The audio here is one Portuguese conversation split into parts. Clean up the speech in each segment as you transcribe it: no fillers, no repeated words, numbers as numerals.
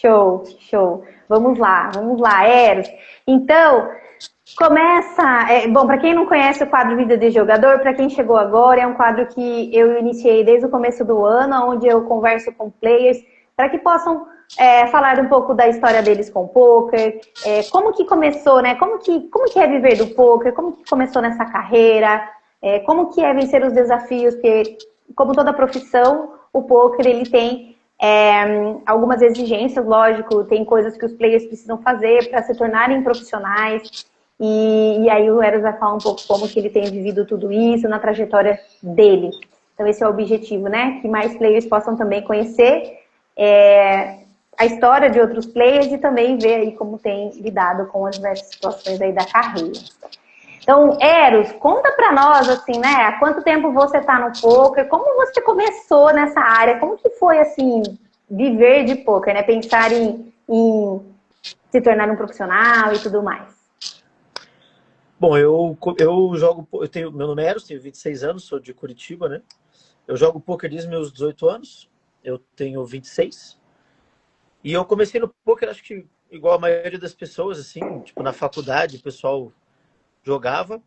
Show, show. Vamos lá, Eros. Então, começa. Bom, para quem não conhece o quadro Vida de Jogador, para quem chegou agora, é um quadro que eu iniciei desde o começo do ano, onde eu converso com players para que possam falar um pouco da história deles com o poker, como que começou, né? Como que é viver do poker, como que começou nessa carreira, como que é vencer os desafios, porque, como toda profissão, o poker ele tem algumas exigências, lógico, tem coisas que os players precisam fazer para se tornarem profissionais. E aí o Eros vai falar um pouco como que ele tem vivido tudo isso na trajetória dele. Então esse é o objetivo, né? Que mais players possam também conhecer a história de outros players e também ver aí como tem lidado com as diversas situações aí da carreira. Então, Eros, conta pra nós, assim, né? Há quanto tempo você tá no poker? Como você começou nessa área? Como que foi, assim, viver de poker, né? Pensar em se tornar um profissional e tudo mais. Bom, eu jogo, meu nome é Eros, tenho 26 anos, sou de Curitiba, né? Eu jogo poker desde meus 18 anos, eu tenho 26. E eu comecei no poker, acho que igual a maioria das pessoas, assim, tipo, na faculdade, o pessoal jogava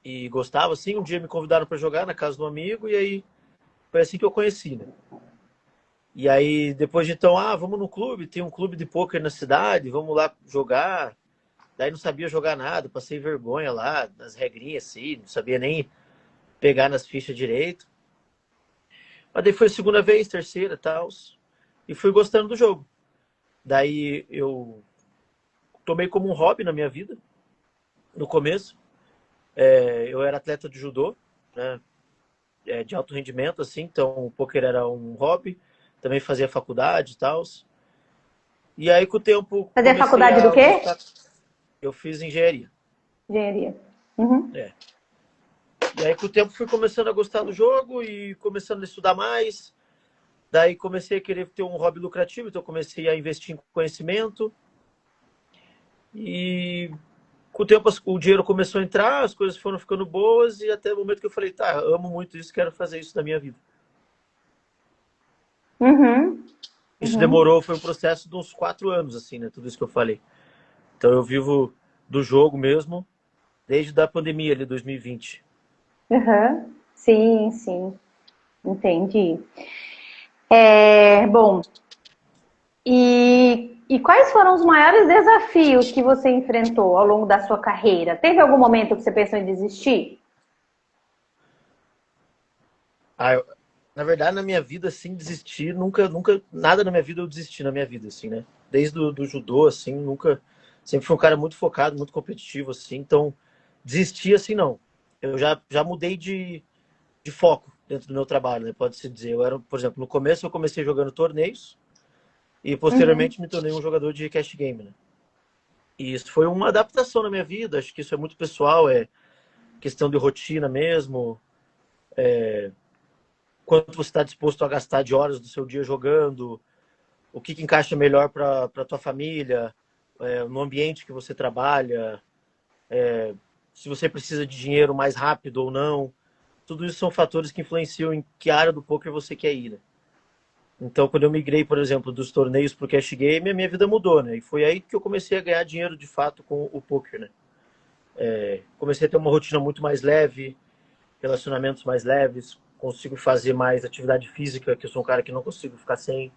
e gostava, assim. Um dia me convidaram para jogar na casa de um amigo e aí foi assim que eu conheci, né? E aí, depois de então, vamos no clube, tem um clube de pôquer na cidade, vamos lá jogar. Daí não sabia jogar nada, passei vergonha lá, nas regrinhas assim, não sabia nem pegar nas fichas direito. Mas daí foi a segunda vez, terceira e tal, e fui gostando do jogo. Daí eu tomei como um hobby na minha vida, no começo. Eu era atleta de judô, né? De alto rendimento, assim, então o poker era um hobby. Também fazia faculdade e tal. E aí, com o tempo, Fazer comecei faculdade do a quê? gostar. Eu fiz engenharia. Engenharia. Uhum. É. E aí, com o tempo, fui começando a gostar do jogo e começando a estudar mais. Daí, comecei a querer ter um hobby lucrativo, então comecei a investir em conhecimento. E com o tempo, o dinheiro começou a entrar, as coisas foram ficando boas e até o momento que eu falei, tá, amo muito isso, quero fazer isso na minha vida. Uhum. Isso Uhum. demorou, foi um processo de uns 4 anos, assim, né? Tudo isso que eu falei. Então eu vivo do jogo mesmo desde a pandemia ali, 2020. Uhum. Sim, sim. Entendi. Bom, e quais foram os maiores desafios que você enfrentou ao longo da sua carreira? Teve algum momento que você pensou em desistir? Na verdade, na minha vida, assim, desistir, nunca, nada na minha vida eu desisti na minha vida, assim, né? Desde do judô, assim, nunca, sempre fui um cara muito focado, muito competitivo, assim, então, desistir, assim, não. Eu já mudei de foco dentro do meu trabalho, né? Pode-se dizer. Eu era, por exemplo, no começo eu comecei jogando torneios e Uhum. posteriormente me tornei um jogador de cash game, né? E isso foi uma adaptação na minha vida, acho que isso é muito pessoal, é questão de rotina mesmo, quanto você está disposto a gastar de horas do seu dia jogando, o que encaixa melhor para a tua família, no ambiente que você trabalha, se você precisa de dinheiro mais rápido ou não. Tudo isso são fatores que influenciam em que área do poker você quer ir, né? Então, quando eu migrei, por exemplo, dos torneios para o cash game, a minha vida mudou, né? E foi aí que eu comecei a ganhar dinheiro de fato com o poker, né? Comecei a ter uma rotina muito mais leve, relacionamentos mais leves, consigo fazer mais atividade física, que eu sou um cara que não consigo ficar sem,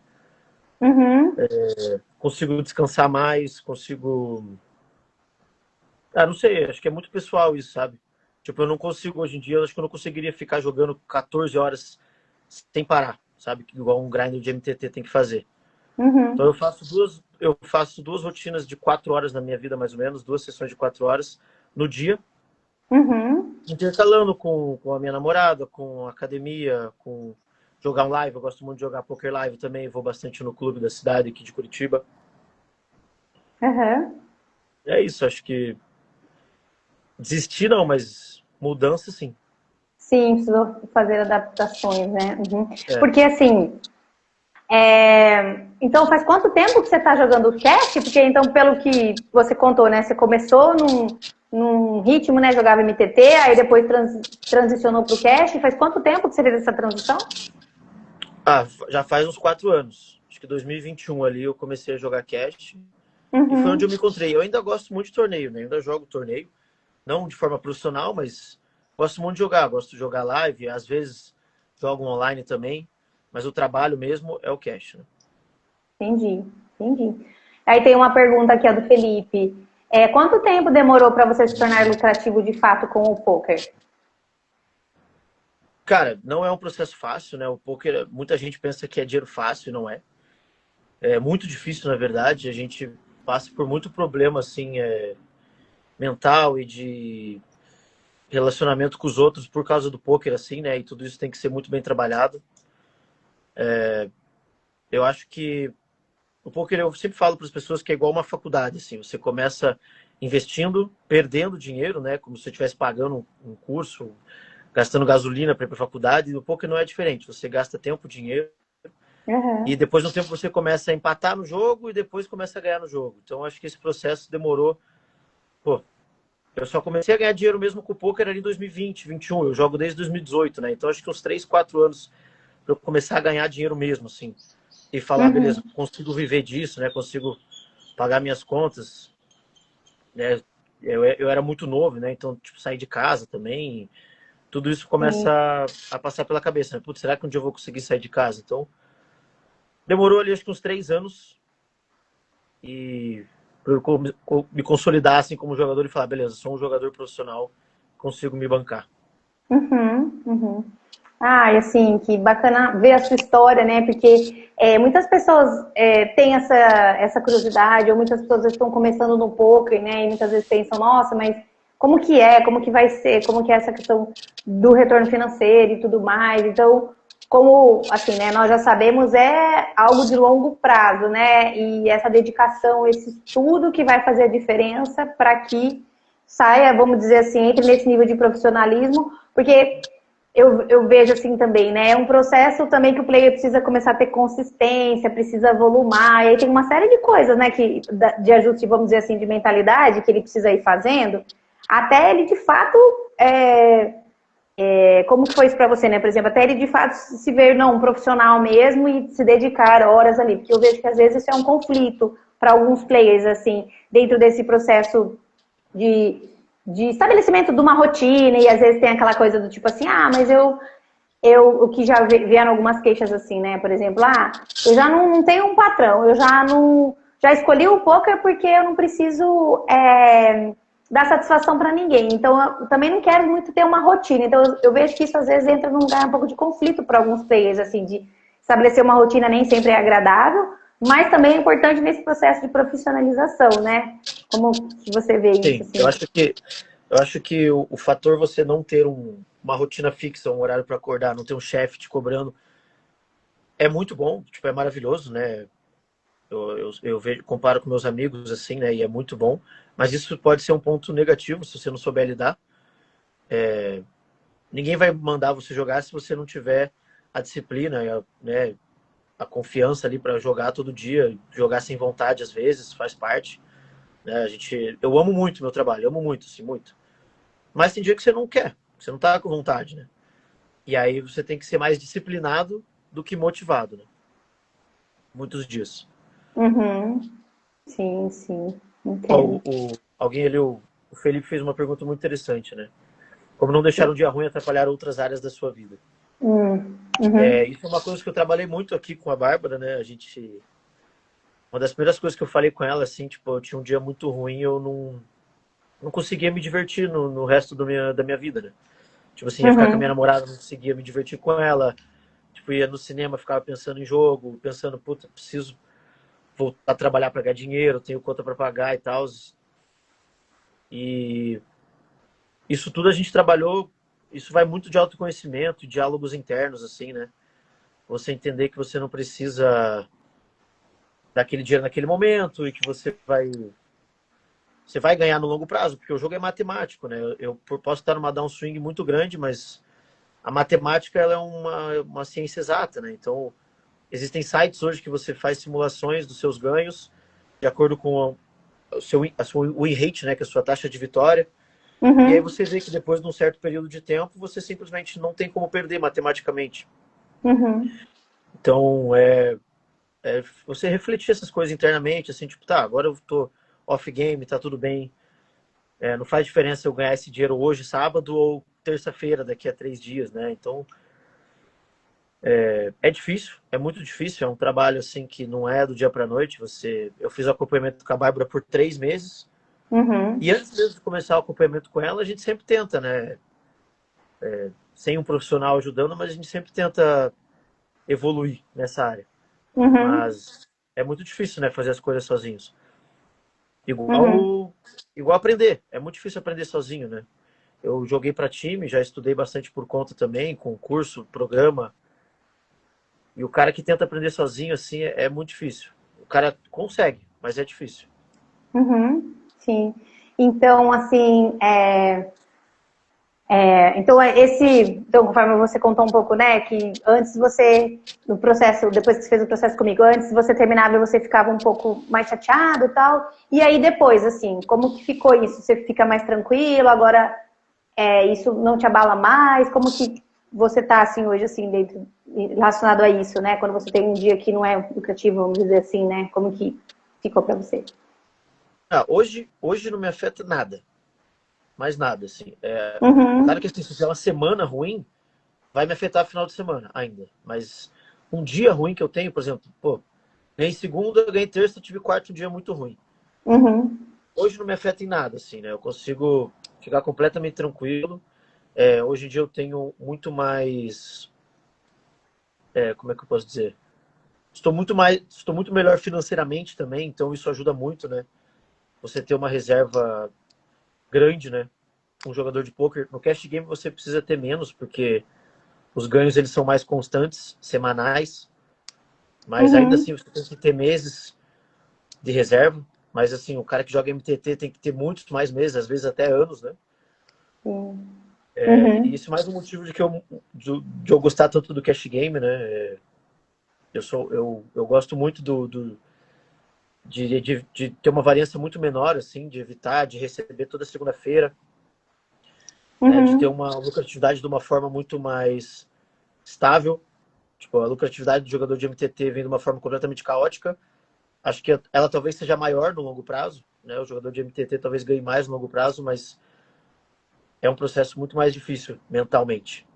Uhum. consigo descansar mais, consigo. Não sei, acho que é muito pessoal isso, sabe? Tipo, eu não consigo hoje em dia, eu acho que eu não conseguiria ficar jogando 14 horas sem parar, sabe? Igual um grinder de MTT tem que fazer. Então Uhum. eu faço duas rotinas de 4 horas na minha vida, mais ou menos, 2 sessões de 4 horas no dia, Uhum. intercalando com a minha namorada, com a academia, com jogar um live. Eu gosto muito de jogar poker live também, vou bastante no clube da cidade aqui de Curitiba. Uhum. É isso, acho que desistir não, mas mudança sim. Sim, precisou fazer adaptações, né? Uhum. É. Porque assim, então faz quanto tempo que você está jogando cash? Porque então, pelo que você contou, né? Você começou num ritmo, né? Jogava MTT, aí depois transicionou para o cash. Faz quanto tempo que você fez essa transição? Já faz uns 4 anos. acho que 2021 ali eu comecei a jogar cash. E foi onde Uhum. eu me encontrei. Eu ainda gosto muito de torneio, né? Eu ainda jogo torneio. Não de forma profissional, mas gosto muito de jogar. Gosto de jogar live. Às vezes jogo online também. Mas o trabalho mesmo é o cash, né? Entendi, entendi. Aí tem uma pergunta aqui, ó, do Felipe. Quanto tempo demorou para você se tornar lucrativo de fato com o poker? Cara, não é um processo fácil, né? O poker, muita gente pensa que é dinheiro fácil e não é. É muito difícil, na verdade. A gente passa por muito problema, assim, mental e de relacionamento com os outros por causa do poker, assim, né? E tudo isso tem que ser muito bem trabalhado. Eu acho que o poker, eu sempre falo para as pessoas que é igual uma faculdade, assim. Você começa investindo, perdendo dinheiro, né? Como se você estivesse pagando um curso, gastando gasolina para ir para a faculdade. E o poker não é diferente. Você gasta tempo, dinheiro, e Uhum. depois de um tempo você começa a empatar no jogo e depois começa a ganhar no jogo. Então acho que esse processo demorou. Pô, eu só comecei a ganhar dinheiro mesmo com o poker ali em 2020, 2021. Eu jogo desde 2018, né? Então acho que uns 3, 4 anos para eu começar a ganhar dinheiro mesmo, assim. E falar, beleza, Uhum. consigo viver disso, né? Consigo pagar minhas contas, né? Eu era muito novo, né? Então, tipo, sair de casa também. Tudo isso começa Sim. a passar pela cabeça, né? Putz, será que um dia eu vou conseguir sair de casa? Então, demorou ali acho que uns 3 anos e para eu me consolidar assim como jogador e falar, beleza, sou um jogador profissional, consigo me bancar. Uhum. Uhum. Ah, e assim, que bacana ver a sua história, né? Porque muitas pessoas têm essa curiosidade, ou muitas pessoas estão começando no poker, né? E muitas vezes pensam, nossa, mas como que é? Como que vai ser? Como que é essa questão do retorno financeiro e tudo mais? Então, como, assim, né? Nós já sabemos, é algo de longo prazo, né? E essa dedicação, esse estudo que vai fazer a diferença para que saia, vamos dizer assim, entre nesse nível de profissionalismo, porque eu vejo assim também, né? É um processo também que o player precisa começar a ter consistência, precisa volumar, e aí tem uma série de coisas, né, de ajuste, vamos dizer assim, de mentalidade que ele precisa ir fazendo, até ele de fato, como que foi isso para você, né? Por exemplo, até ele de fato se ver, não, um profissional mesmo e se dedicar horas ali, porque eu vejo que às vezes isso é um conflito para alguns players, assim, dentro desse processo de, de estabelecimento de uma rotina, e às vezes tem aquela coisa do tipo assim, ah, mas o que já vieram algumas queixas assim, né? Por exemplo, eu já não tenho um patrão, eu já não. Já escolhi o poker porque eu não preciso dar satisfação para ninguém. Então, eu também não quero muito ter uma rotina. Então, eu vejo que isso às vezes entra num lugar um pouco de conflito para alguns players, assim, de estabelecer uma rotina nem sempre é agradável, mas também é importante nesse processo de profissionalização, né? Como que você vê isso, Sim, assim? eu acho que o fator você não ter uma rotina fixa, um horário para acordar, não ter um chefe te cobrando, é muito bom, tipo, é maravilhoso, né? Eu vejo, comparo com meus amigos assim, né? E é muito bom, mas isso pode ser um ponto negativo se você não souber lidar. Ninguém vai mandar você jogar se você não tiver a disciplina, né, a confiança ali para jogar todo dia, jogar sem vontade às vezes, faz parte. Né? Eu amo muito meu trabalho, eu amo muito, assim, muito. Mas tem dia que você não quer, que você não tá com vontade, né? E aí você tem que ser mais disciplinado do que motivado, né? Muitos dias. Uhum. Sim, sim, Ó, entendo. alguém ali, o Felipe fez uma pergunta muito interessante, né? Como não deixar um dia ruim atrapalhar outras áreas da sua vida? Uhum. Isso é uma coisa que eu trabalhei muito aqui com a Bárbara, né? Uma das primeiras coisas que eu falei com ela, assim, tipo, eu tinha um dia muito ruim, eu não conseguia me divertir no resto da minha vida, né? Tipo assim, ia ficar com a minha Uhum. namorada, não conseguia me divertir com ela. Tipo, ia no cinema, ficava pensando em jogo, pensando, puta, preciso voltar a trabalhar para ganhar dinheiro, tenho conta para pagar e tal. E isso tudo a gente trabalhou, isso vai muito de autoconhecimento, diálogos internos, assim, né? Você entender que você não precisa daquele dinheiro naquele momento e que você vai ganhar no longo prazo, porque o jogo é matemático, né? Eu posso estar numa downswing muito grande, mas a matemática ela é uma ciência exata, né? Então, existem sites hoje que você faz simulações dos seus ganhos de acordo com a sua win rate, né, que é a sua taxa de vitória. E aí Uhum. você vê que depois de um certo período de tempo, você simplesmente não tem como perder matematicamente. Uhum. Então, você refletir essas coisas internamente, assim, tipo, tá, agora eu tô off-game, tá tudo bem. Não faz diferença eu ganhar esse dinheiro hoje, sábado, ou terça-feira, daqui a 3 dias, né? Então, é difícil, é muito difícil. É um trabalho, assim, que não é do dia pra noite. Eu fiz o acompanhamento com a Bárbara por 3 meses. Uhum. E antes mesmo de começar o acompanhamento com ela, a gente sempre tenta, né? Sem um profissional ajudando, mas a gente sempre tenta evoluir nessa área. Uhum. Mas é muito difícil, né, fazer as coisas sozinhos. Uhum. Igual aprender. É muito difícil aprender sozinho, né? Eu joguei para time, já estudei bastante por conta também, com curso, programa. E o cara que tenta aprender sozinho, assim, é muito difícil. O cara consegue, mas é difícil. Uhum. Sim. Então, assim, então, conforme você contou um pouco, né, que antes você, no processo, depois que você fez o processo comigo, antes você terminava e você ficava um pouco mais chateado e tal, e aí depois, assim, como que ficou isso? Você fica mais tranquilo, agora isso não te abala mais? Como que você tá, assim, hoje, assim, dentro, relacionado a isso, né, quando você tem um dia que não é lucrativo, vamos dizer assim, né, como que ficou pra você? Hoje não me afeta nada, mais nada, assim. Claro que Uhum, assim, se fizer uma semana ruim, vai me afetar no final de semana ainda. Mas um dia ruim que eu tenho, por exemplo, pô, ganhei segunda, ganhei terça, tive quarto um dia muito ruim. uhum, Hoje não me afeta em nada, assim, né? Eu consigo ficar completamente tranquilo. Hoje em dia eu tenho muito mais, como é que eu posso dizer? Estou muito melhor financeiramente também, então isso ajuda muito, né? Você ter uma reserva grande, né? Um jogador de poker. No cash game você precisa ter menos, porque os ganhos eles são mais constantes, semanais, mas ainda uhum, assim você tem que ter meses de reserva. Mas assim, o cara que joga MTT tem que ter muitos mais meses, às vezes até anos, né? sim, E uhum, isso é mais um motivo de eu gostar tanto do cash game, né? Eu gosto muito de ter uma variância muito menor, assim, de evitar, de receber toda segunda-feira, né? De ter uhum. uma lucratividade de uma forma muito mais estável. Tipo, a lucratividade do jogador de MTT vem de uma forma completamente caótica. Acho que ela talvez seja maior no longo prazo, né? O jogador de MTT talvez ganhe mais no longo prazo, mas é um processo muito mais difícil mentalmente.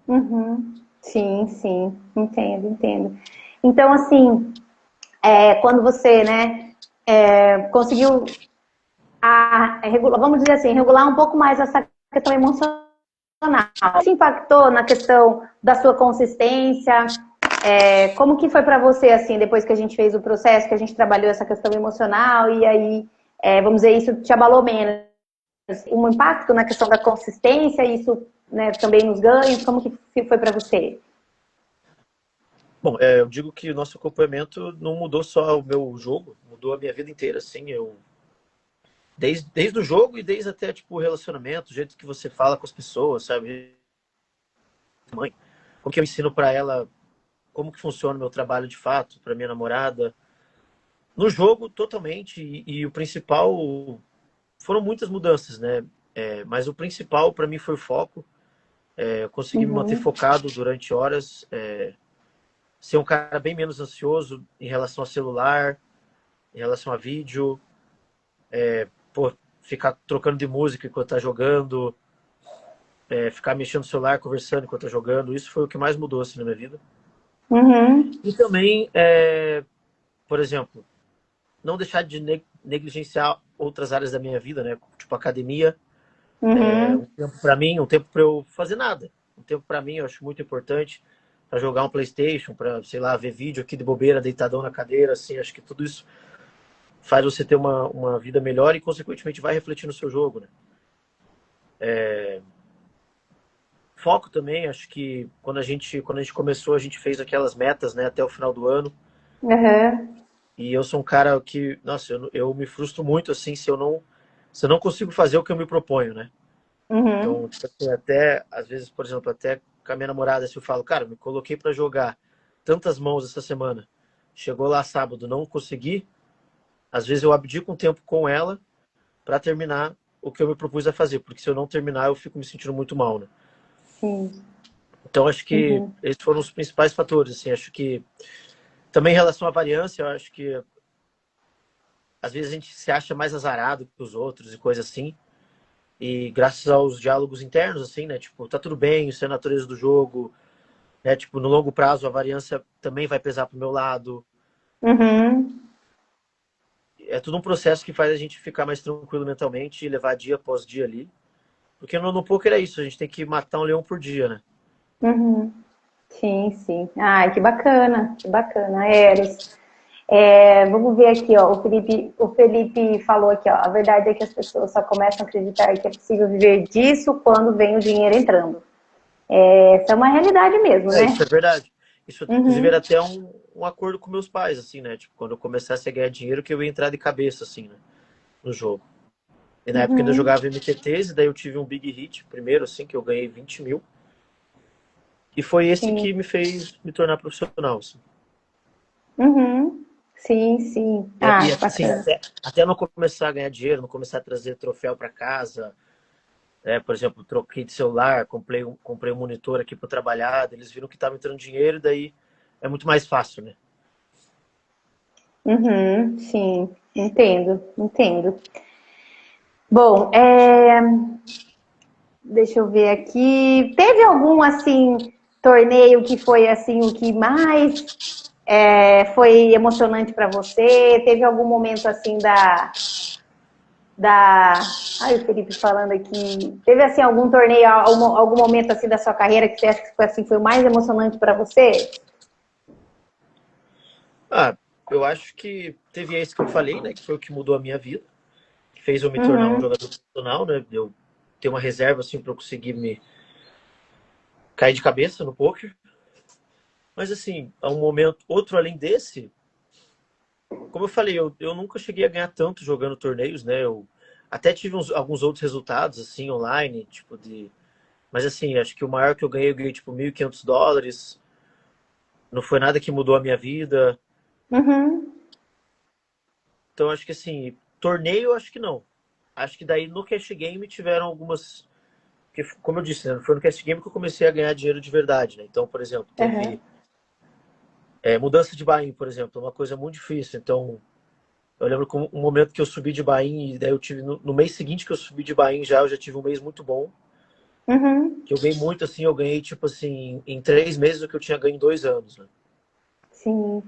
Uhum. Sim, sim, entendo, entendo. Então, assim, quando você, né, conseguiu regular, vamos dizer assim, regular um pouco mais essa questão emocional, isso impactou na questão da sua consistência? Como que foi para você, assim, depois que a gente fez o processo, que a gente trabalhou essa questão emocional e aí, vamos dizer, isso te abalou menos? Um impacto na questão da consistência, isso, né, também nos ganhos, como que foi para você? Bom, eu digo que o nosso acompanhamento não mudou só o meu jogo, mudou a minha vida inteira, assim. Desde o jogo e desde até, tipo, o relacionamento, o jeito que você fala com as pessoas, sabe? Mãe, como que eu ensino para ela como que funciona o meu trabalho de fato, para minha namorada. No jogo, totalmente, e o principal, foram muitas mudanças, né? Mas o principal para mim foi o foco. Eu consegui me manter Uhum, focado durante horas, ser um cara bem menos ansioso em relação a celular, em relação a vídeo, pô, ficar trocando de música enquanto tá jogando, ficar mexendo no celular, conversando enquanto tá jogando. Isso foi o que mais mudou assim, na minha vida. uhum, E também, por exemplo, não deixar de negligenciar outras áreas da minha vida, né? Tipo academia, um uhum, tempo para mim, um tempo para eu fazer nada. Um tempo para mim, eu acho muito importante para jogar um PlayStation, para, sei lá, ver vídeo aqui de bobeira, deitadão na cadeira, assim, acho que tudo isso faz você ter uma vida melhor e consequentemente vai refletir no seu jogo, né? Foco também, acho que quando a gente começou, a gente fez aquelas metas, né, até o final do ano. uhum, E eu sou um cara que, nossa, eu me frustro muito assim se eu não consigo fazer o que eu me proponho, né? Então, uhum, tipo assim, até às vezes, por exemplo, até com a minha namorada, se eu falo, cara, me coloquei para jogar tantas mãos essa semana, chegou lá sábado, não consegui, às vezes eu abdico um tempo com ela para terminar o que eu me propus a fazer, porque se eu não terminar, eu fico me sentindo muito mal, né? sim, Então, acho que uhum, esses foram os principais fatores, assim, acho que também em relação à variância, eu acho que às vezes a gente se acha mais azarado que os outros e coisa assim. E graças aos diálogos internos, assim, né? Tipo, tá tudo bem, isso é a natureza do jogo. Né? Tipo, no longo prazo a variância também vai pesar pro meu lado. Uhum. É tudo um processo que faz a gente ficar mais tranquilo mentalmente e levar dia após dia ali. Porque no poker é isso, a gente tem que matar um leão por dia, né? Uhum. Sim, sim. Ai, que bacana, Eros. Vamos ver aqui, ó. O Felipe falou aqui, ó. A verdade é que as pessoas só começam a acreditar que é possível viver disso quando vem o dinheiro entrando. Essa é uma realidade mesmo, É, né? isso é verdade. Isso, inclusive, era Uhum, até um acordo com meus pais, assim, né? Tipo, quando eu começasse a ganhar dinheiro, que eu ia entrar de cabeça, assim, né? No jogo. E na época ainda eu uhum, jogava MTTs, e daí eu tive um big hit primeiro, assim, que eu ganhei 20 mil. E foi esse sim. que me fez me tornar profissional, assim. Uhum, sim, sim. E Ah, assim, bacana. até não começar a ganhar dinheiro, não começar a trazer troféu para casa, né? Por exemplo, troquei de celular, comprei um monitor aqui para trabalhar, eles viram que estava entrando dinheiro, daí é muito mais fácil, né? Uhum, sim, entendo, entendo. Bom, deixa eu ver aqui. Teve algum assim torneio que foi assim o que mais foi emocionante para você? Teve algum momento assim ai, o Felipe falando aqui. Teve assim algum torneio, algum momento assim da sua carreira que você acha que foi assim foi o mais emocionante para você? Ah, eu acho que teve esse que eu falei, né? Que foi o que mudou a minha vida, que fez eu me tornar um Uhum, jogador profissional, né? Eu ter uma reserva assim para eu conseguir me cair de cabeça no poker. Mas assim, a um momento, outro além desse, como eu falei, eu nunca cheguei a ganhar tanto jogando torneios, né? Eu até tive alguns outros resultados, assim, online, tipo de. Mas assim, acho que o maior que eu ganhei tipo US$ 1.500. Não foi nada que mudou a minha vida. uhum, Então acho que assim, torneio, acho que não. Acho que daí no cash game tiveram algumas. Que, como eu disse, né? Foi no cash game que eu comecei a ganhar dinheiro de verdade, né? Então, por exemplo, uhum, teve mudança de buy-in, por exemplo, uma coisa muito difícil. Então, eu lembro que um momento que eu subi de buy-in, e daí eu tive, no mês seguinte que eu subi de buy-in já, eu já tive um mês muito bom. uhum, Que eu ganhei muito, assim, eu ganhei, tipo assim, em 3 meses o que eu tinha ganho em 2 anos, né? sim,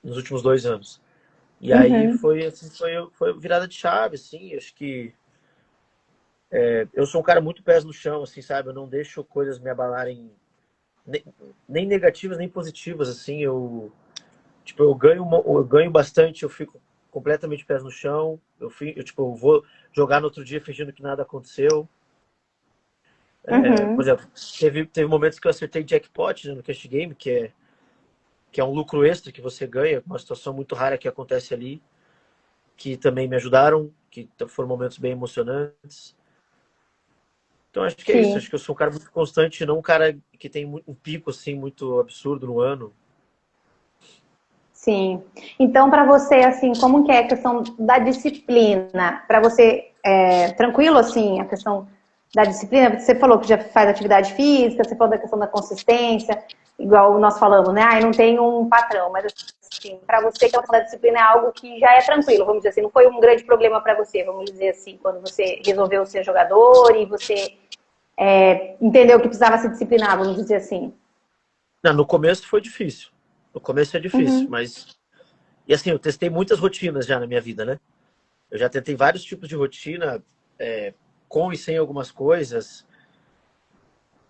Nos últimos 2 anos. E aí uhum, foi, assim, foi virada de chave, assim, acho que eu sou um cara muito pés no chão, assim, sabe? Eu não deixo coisas me abalarem, nem, nem negativas, nem positivas, assim, tipo, eu ganho bastante, eu fico completamente pés no chão, tipo, eu vou jogar no outro dia fingindo que nada aconteceu. Por uhum, exemplo, teve momentos que eu acertei jackpot, né, no cash game, que é um lucro extra que você ganha, uma situação muito rara que acontece ali, que também me ajudaram, que foram momentos bem emocionantes. Então acho que é isso, sim. acho que eu sou um cara muito constante, não um cara que tem um pico assim muito absurdo no ano. Sim. Então, para você, assim, como que é a questão da disciplina? Para você, tranquilo, assim, a questão da disciplina? Você falou que já faz atividade física, você falou da questão da consistência, igual nós falamos, né? Ah, eu não tenho um patrão, mas, assim, para você, a questão da disciplina é algo que já é tranquilo, vamos dizer assim, não foi um grande problema para você, vamos dizer assim, quando você resolveu ser jogador e você entendeu que precisava se disciplinar, vamos dizer assim. Não, no começo foi difícil. No começo é difícil, Uhum, mas. E assim, eu testei muitas rotinas já na minha vida, né? Eu já tentei vários tipos de rotina, com e sem algumas coisas.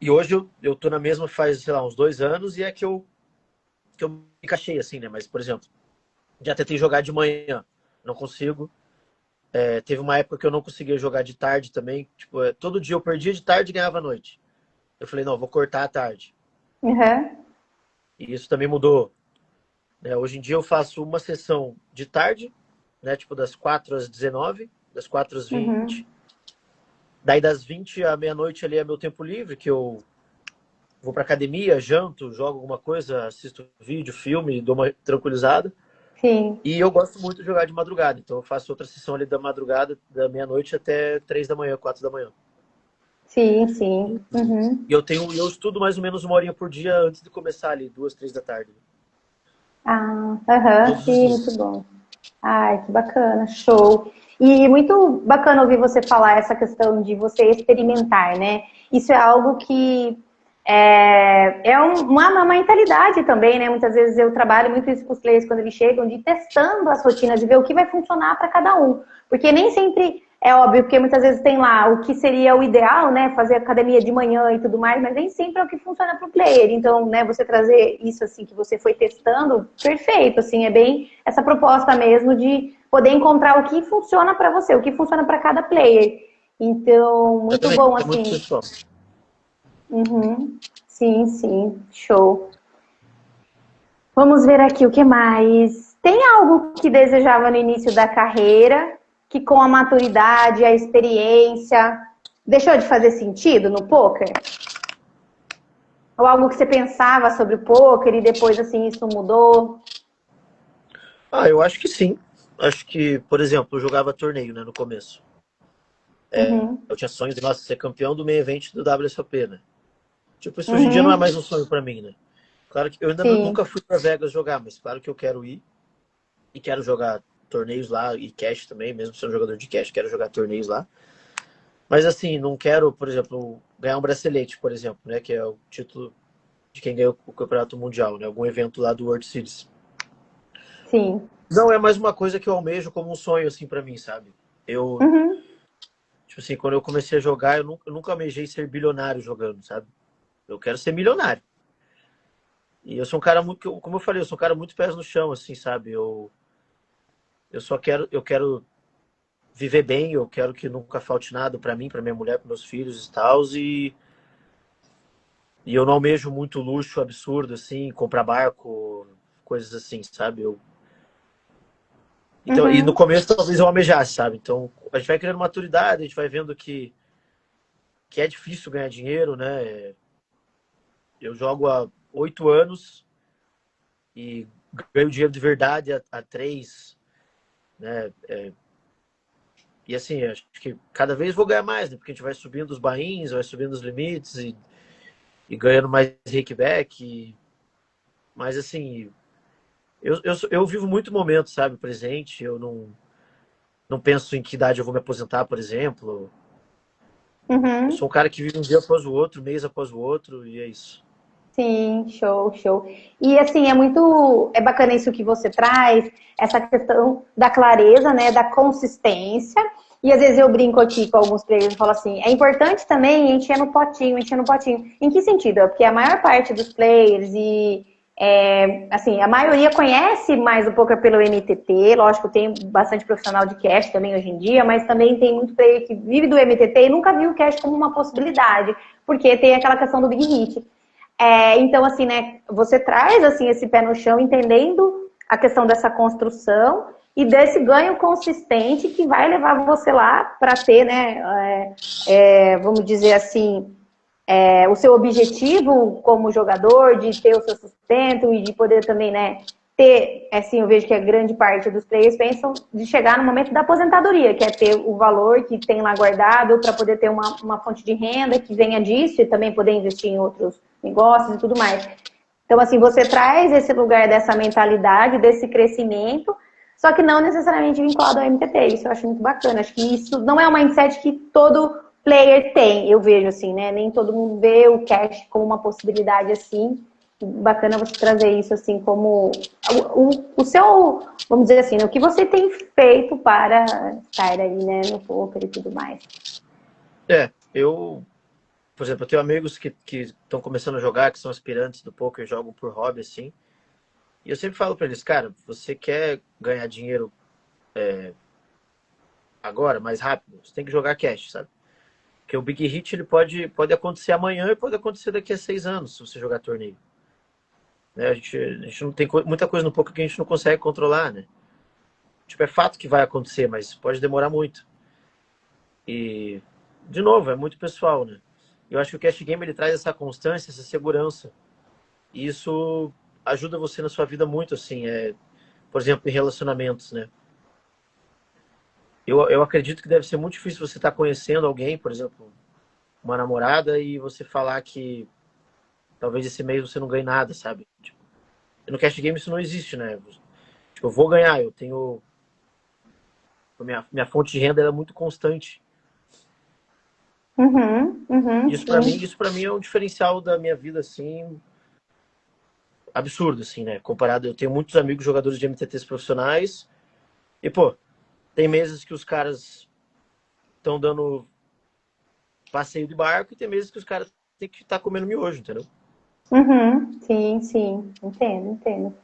E hoje eu tô na mesma faz, sei lá, uns 2 anos e é que eu me encaixei, assim, né? Mas, por exemplo, já tentei jogar de manhã, não consigo. Teve uma época que eu não conseguia jogar de tarde também. Tipo, todo dia eu perdia de tarde e ganhava à noite. Eu falei, não, vou cortar à tarde. uhum, E isso também mudou. Né? Hoje em dia eu faço uma sessão de tarde, né? Tipo das 4 às 19, das 4 às uhum. 20. Daí das 20 à meia-noite ali é meu tempo livre, que eu vou pra academia, janto, jogo alguma coisa, assisto vídeo, filme, dou uma tranquilizada. Sim. E eu gosto muito de jogar de madrugada, então eu faço outra sessão ali da madrugada, da meia-noite até 3 da manhã, 4 da manhã. Sim, sim. Uhum. E eu estudo mais ou menos uma horinha por dia antes de começar ali, 2, 3 da tarde. Ah, aham, todos os sim, dias. muito bom. Ai, que bacana, show. E muito bacana ouvir você falar essa questão de você experimentar, né? Isso é algo que uma mentalidade também, né? Muitas vezes eu trabalho muito isso com os players quando eles chegam, de testando as rotinas e ver o que vai funcionar para cada um. Porque nem sempre é óbvio, porque muitas vezes tem lá o que seria o ideal, né? Fazer academia de manhã e tudo mais, mas nem sempre é o que funciona para o player. Então, né, você trazer isso assim que você foi testando, perfeito, assim, é bem essa proposta mesmo de poder encontrar o que funciona para você, o que funciona para cada player. Então, muito Exatamente, bom é muito assim. pessoal. Uhum. Sim, sim, show. Vamos ver aqui o que mais. Tem algo que desejava no início da carreira, que com a maturidade, a experiência, deixou de fazer sentido no poker? Ou algo que você pensava sobre o poker e depois assim isso mudou? Ah, eu acho que sim. Acho que, por exemplo, eu jogava torneio, né, no começo. Uhum. Eu tinha sonhos de, nossa, ser campeão do main event do WSOP, né? Tipo, isso hoje em dia não é mais Uhum. um sonho pra mim, né? Claro que eu ainda Sim. nunca fui pra Vegas jogar, mas claro que eu quero ir e quero jogar torneios lá e cash também, mesmo sendo jogador de cash, quero jogar torneios lá. Mas assim, não quero, por exemplo, ganhar um bracelete, por exemplo, né, que é o título de quem ganhou o campeonato mundial, né, algum evento lá do World Series. Sim. Não é mais uma coisa que eu almejo como um sonho assim pra mim, sabe? Eu, Uhum. tipo assim, quando eu comecei a jogar, eu nunca almejei ser bilionário jogando, sabe? Eu quero ser milionário. E eu sou um cara muito, como eu falei, eu sou um cara muito pés no chão, assim, sabe? Eu só quero, eu quero viver bem, eu quero que nunca falte nada pra mim, pra minha mulher, pros meus filhos e tal, e eu não almejo muito luxo absurdo, assim, comprar barco, coisas assim, sabe? Então, e no Uhum. começo talvez eu almejasse, sabe? Então, a gente vai criando maturidade, a gente vai vendo que é difícil ganhar dinheiro, né? Eu jogo há 8 anos e ganho dinheiro de verdade há 3, né? E assim, acho que cada vez vou ganhar mais, né? Porque a gente vai subindo os bains, vai subindo os limites e ganhando mais kickback. Mas assim, eu vivo muito momento, sabe? Presente. Eu não penso em que idade eu vou me aposentar, por exemplo. Eu Uhum. sou um cara que vive um dia após o outro, mês após o outro, e é isso. Sim, show, show. E assim, é bacana isso que você traz, essa questão da clareza, né, da consistência. E às vezes eu brinco aqui com alguns players e falo assim, é importante também encher no potinho, encher no potinho. Em que sentido? É porque a maior parte dos players assim, a maioria conhece mais o poker pelo MTT, lógico, tem bastante profissional de cash também hoje em dia, mas também tem muito player que vive do MTT e nunca viu o cash como uma possibilidade, porque tem aquela questão do big hit. Então, assim, né, você traz assim esse pé no chão, entendendo a questão dessa construção e desse ganho consistente que vai levar você lá para ter, né, vamos dizer assim, o seu objetivo como jogador, de ter o seu sustento e de poder também, né, ter, assim, eu vejo que a grande parte dos players pensam de chegar no momento da aposentadoria, que é ter o valor que tem lá guardado para poder ter uma fonte de renda que venha disso e também poder investir em outros negócios e tudo mais. Então, assim, você traz esse lugar dessa mentalidade, desse crescimento, só que não necessariamente vinculado ao MTT. Isso eu acho muito bacana. Acho que isso não é um mindset que todo player tem, eu vejo assim, né? Nem todo mundo vê o cash como uma possibilidade assim. Bacana você trazer isso assim como o seu, vamos dizer assim, o que você tem feito para estar aí, né, no poker e tudo mais. Por exemplo, eu tenho amigos que estão começando a jogar, que são aspirantes do poker, jogam por hobby, assim. E eu sempre falo pra eles, cara, você quer ganhar dinheiro agora, mais rápido? Você tem que jogar cash, sabe? Porque o Big Hit ele pode acontecer amanhã e pode acontecer daqui a 6 anos, se você jogar torneio. Né? A gente não tem muita coisa no poker que a gente não consegue controlar, né? Tipo, é fato que vai acontecer, mas pode demorar muito. E, de novo, é muito pessoal, né? Eu acho que o cash game ele traz essa constância, essa segurança. E isso ajuda você na sua vida muito, assim, por exemplo, em relacionamentos, né? Eu acredito que deve ser muito difícil você estar conhecendo alguém, por exemplo, uma namorada, e você falar que talvez esse mês você não ganhe nada, sabe? Tipo, no cash game isso não existe, né? Tipo, eu vou ganhar, eu tenho... Minha fonte de renda ela é muito constante. Sim. Isso para mim é um diferencial da minha vida, assim, absurdo, assim, né? Comparado, eu tenho muitos amigos jogadores de MTTs profissionais e, pô, tem meses que os caras estão dando passeio de barco e tem meses que os caras têm que estar comendo miojo, entendeu? Sim, sim. Entendo, entendo.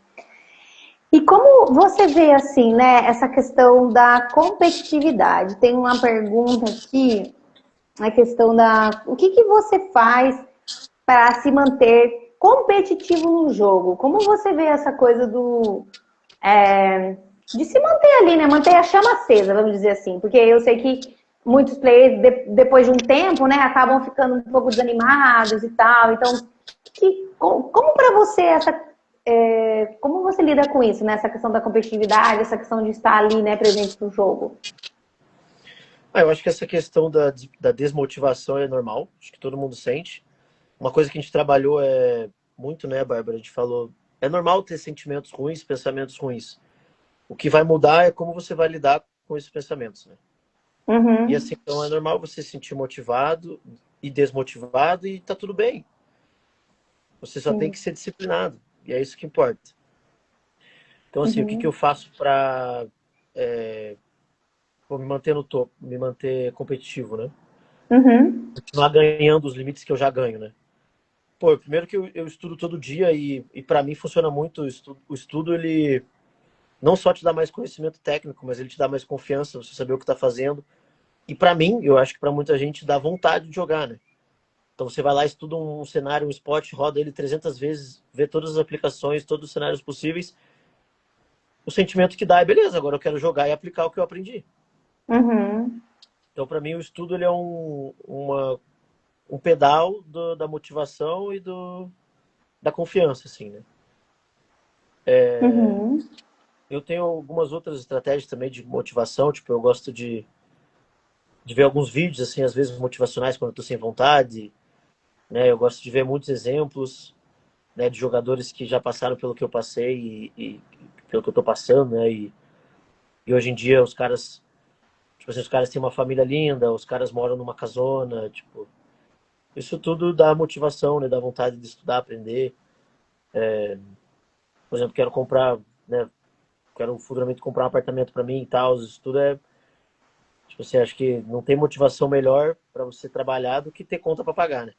E como você vê, assim, né, essa questão da competitividade? Tem uma pergunta aqui, a questão da... O que que você faz para se manter competitivo no jogo? Como você vê essa coisa do... de se manter ali, né? Manter a chama acesa, vamos dizer assim. Porque eu sei que muitos players, depois de um tempo, né, acabam ficando um pouco desanimados e tal. Então, como para você como você lida com isso, né? Essa questão da competitividade, essa questão de estar ali, né, presente no jogo? Eu acho que essa questão da desmotivação é normal, acho que todo mundo sente. Uma coisa que a gente trabalhou muito, né, Bárbara? A gente falou, é normal ter sentimentos ruins, pensamentos ruins. O que vai mudar é como você vai lidar com esses pensamentos, né? E assim, então é normal você se sentir motivado e desmotivado e tá tudo bem. Você só tem Sim. que ser disciplinado. E é isso que importa. Então, assim, o que eu faço para me manter no topo, me manter competitivo, né? Continuar ganhando os limites que eu já ganho, né? Pô, primeiro que eu estudo todo dia e para mim funciona muito. O estudo, ele não só te dá mais conhecimento técnico, mas ele te dá mais confiança, você saber o que tá fazendo. E para mim, eu acho que para muita gente dá vontade de jogar, né? Então você vai lá, estuda um cenário, um spot, roda ele 300 vezes, vê todas as aplicações, todos os cenários possíveis. O sentimento que dá é, beleza, agora eu quero jogar e aplicar o que eu aprendi. Então, para mim, o estudo ele é um pedal da motivação e da confiança, assim, né? Eu tenho algumas outras estratégias também de motivação, tipo, eu gosto de ver alguns vídeos, assim, às vezes motivacionais quando eu tô sem vontade, né? Eu gosto de ver muitos exemplos, né, de jogadores que já passaram pelo que eu passei e pelo que eu tô passando, né? E hoje em dia os caras, tipo assim, os caras têm uma família linda, os caras moram numa casona, tipo, isso tudo dá motivação, né? Dá vontade de estudar, aprender. Por exemplo, quero comprar, né? Quero futuramente comprar um apartamento para mim e tal. Isso tudo é, tipo assim, acho que não tem motivação melhor para você trabalhar do que ter conta para pagar, né?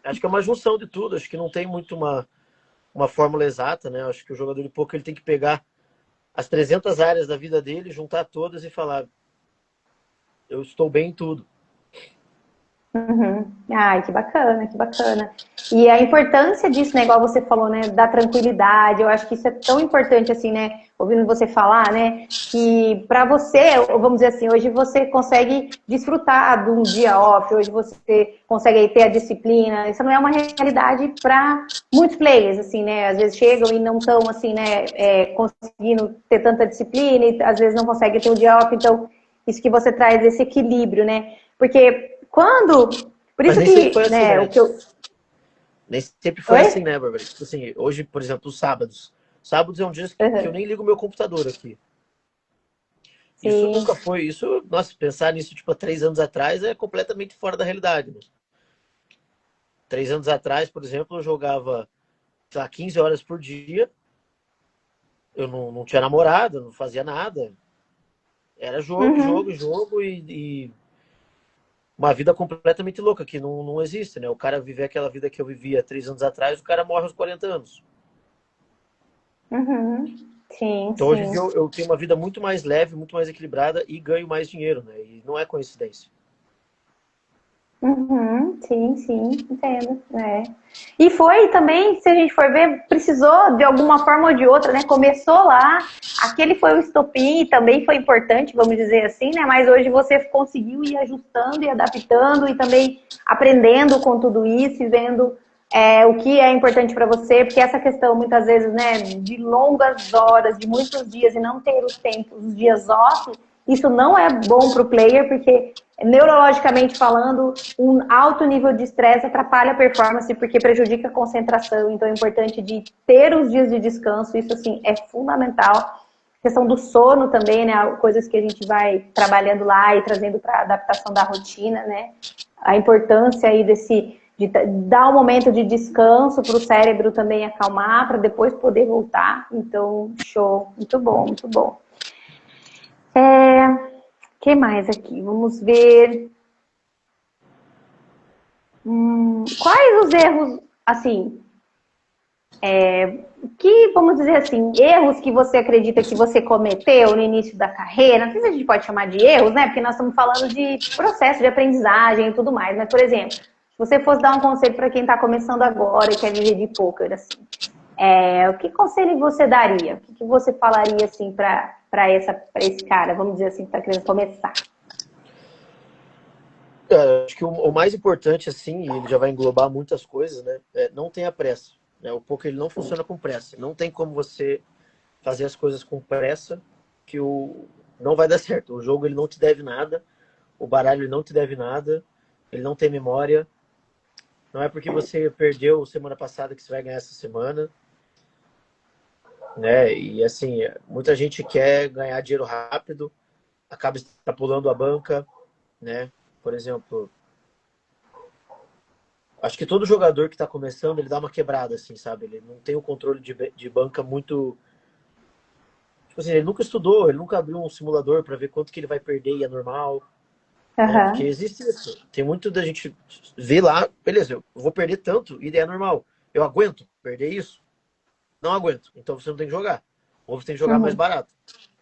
Acho que é uma junção de tudo. Acho que não tem muito uma fórmula exata, né? Acho que o jogador de poker ele tem que pegar as 300 áreas da vida dele, juntar todas e falar, eu estou bem em tudo. Ai, que bacana, que bacana. E a importância disso, né, igual você falou, né, da tranquilidade, eu acho que isso é tão importante, assim, né, ouvindo você falar, né, que pra você, vamos dizer assim, hoje você consegue desfrutar de um dia off, hoje você consegue aí ter a disciplina, isso não é uma realidade para muitos players, assim, né, às vezes chegam e não estão, assim, né, conseguindo ter tanta disciplina e às vezes não conseguem ter um dia off, então isso que você traz, esse equilíbrio, né, porque quando... Por Mas isso nem sempre foi que, assim, né, né? o que eu... Nem sempre foi Oi? assim, né, Bárbara? Tipo assim, hoje, por exemplo, os sábados. Sábados é um dia que eu Uhum. nem ligo o meu computador aqui. Isso Sim. nunca foi. Isso, nossa, pensar nisso, tipo, há 3 anos atrás é completamente fora da realidade, né? 3 anos atrás, por exemplo, eu jogava, sei lá, 15 horas por dia. Eu não tinha namorada, não fazia nada. Era jogo, jogo, Uhum. jogo e uma vida completamente louca, que não existe, né? O cara viver aquela vida que eu vivia 3 anos atrás, o cara morre aos 40 anos. Uhum. Sim, Então, hoje em sim. dia, eu tenho uma vida muito mais leve, muito mais equilibrada e ganho mais dinheiro, né? E não é coincidência. Uhum. Sim, sim, entendo. E foi também, se a gente for ver, precisou de alguma forma ou de outra, né? Começou lá, aquele foi o estopim e também foi importante, vamos dizer assim, né? Mas hoje você conseguiu ir ajustando e adaptando e também aprendendo com tudo isso e vendo o que é importante para você, porque essa questão muitas vezes, né, de longas horas, de muitos dias e não ter os tempos, os dias off, Isso não é bom para o player, porque neurologicamente falando, um alto nível de estresse atrapalha a performance, porque prejudica a concentração. Então é importante de ter os dias de descanso, isso assim é fundamental. A questão do sono também, né? Coisas que a gente vai trabalhando lá e trazendo para a adaptação da rotina, né? A importância aí de dar um momento de descanso para o cérebro também acalmar, para depois poder voltar. Então, show, muito bom, muito bom. Que mais aqui? Vamos ver. Quais os erros, assim, que, vamos dizer assim, erros que você acredita que você cometeu no início da carreira? Não sei se a gente pode chamar de erros, né? Porque nós estamos falando de processo de aprendizagem e tudo mais. Mas, por exemplo, se você fosse dar um conselho para quem está começando agora e quer viver de poker, assim, o que conselho você daria? O que você falaria, assim, para esse cara, vamos dizer assim, que está querendo começar? Acho que o mais importante, assim, e ele já vai englobar muitas coisas, né? Não tenha pressa. Né? O poker ele não funciona com pressa. Não tem como você fazer as coisas com pressa que não vai dar certo. O jogo ele não te deve nada, o baralho ele não te deve nada, ele não tem memória. Não é porque você perdeu semana passada que você vai ganhar essa semana. Né? E assim, muita gente quer ganhar dinheiro rápido, acaba extrapolando a banca, né? Por exemplo, acho que todo jogador que está começando, ele dá uma quebrada, assim, sabe? Ele não tem o controle de banca muito... Tipo assim, ele nunca estudou, ele nunca abriu um simulador para ver quanto que ele vai perder e é normal, né? Porque Aham. existe isso. Tem muito da gente ver lá, beleza, eu vou perder tanto e é normal. Eu aguento perder isso? Não aguento. Então você não tem que jogar. Ou você tem que jogar mais Uhum. barato.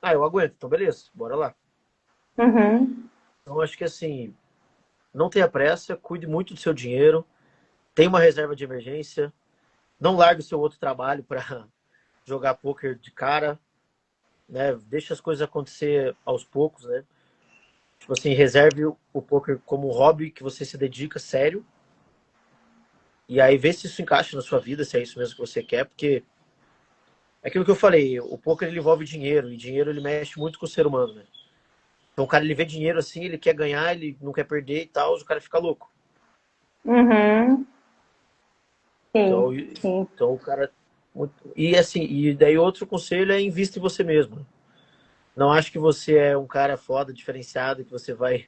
Ah, eu aguento. Então beleza, bora lá. Uhum. Então acho que assim, não tenha pressa, cuide muito do seu dinheiro, tenha uma reserva de emergência, não largue o seu outro trabalho para jogar poker de cara, né? Deixa as coisas acontecer aos poucos, né? Tipo assim, reserve o poker como um hobby que você se dedica sério. E aí vê se isso encaixa na sua vida, se é isso mesmo que você quer, porque é aquilo que eu falei, o poker ele envolve dinheiro, e dinheiro ele mexe muito com o ser humano, né? Então o cara ele vê dinheiro assim, ele quer ganhar, ele não quer perder e tal, o cara fica louco. Uhum. Então, Sim, sim. então o cara. E assim, e daí outro conselho é invista em você mesmo. Não acho que você é um cara foda, diferenciado, que você vai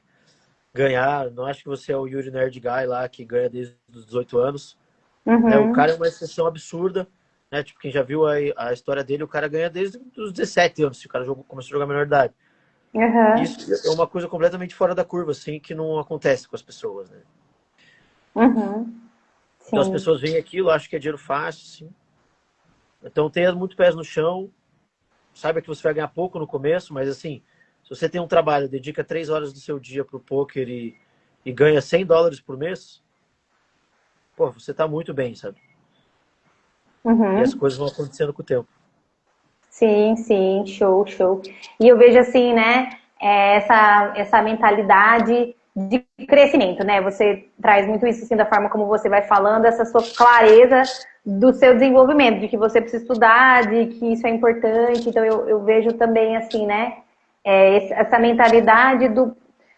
ganhar. Não acho que você é o Yuri Nerd Guy lá, que ganha desde os 18 anos. Né? O cara é Uhum. uma exceção absurda. Né? Tipo, quem já viu a história dele, o cara ganha desde os 17 anos, se o cara começou a jogar menor idade. Uhum. Isso é uma coisa completamente fora da curva, assim, que não acontece com as pessoas, né? Uhum. Então as Sim. pessoas veem aquilo, acham que é dinheiro fácil, assim. Então tenha muito pés no chão, saiba que você vai ganhar pouco no começo, mas assim, se você tem um trabalho, dedica 3 horas do seu dia pro poker e ganha US$ 100 por mês, pô, você tá muito bem, sabe? E as Uhum. coisas vão acontecendo com o tempo. Sim, sim, show, show. E eu vejo assim, né, essa mentalidade de crescimento, né? Você traz muito isso assim da forma como você vai falando, essa sua clareza do seu desenvolvimento, de que você precisa estudar, de que isso é importante. Então eu vejo também assim, né, essa mentalidade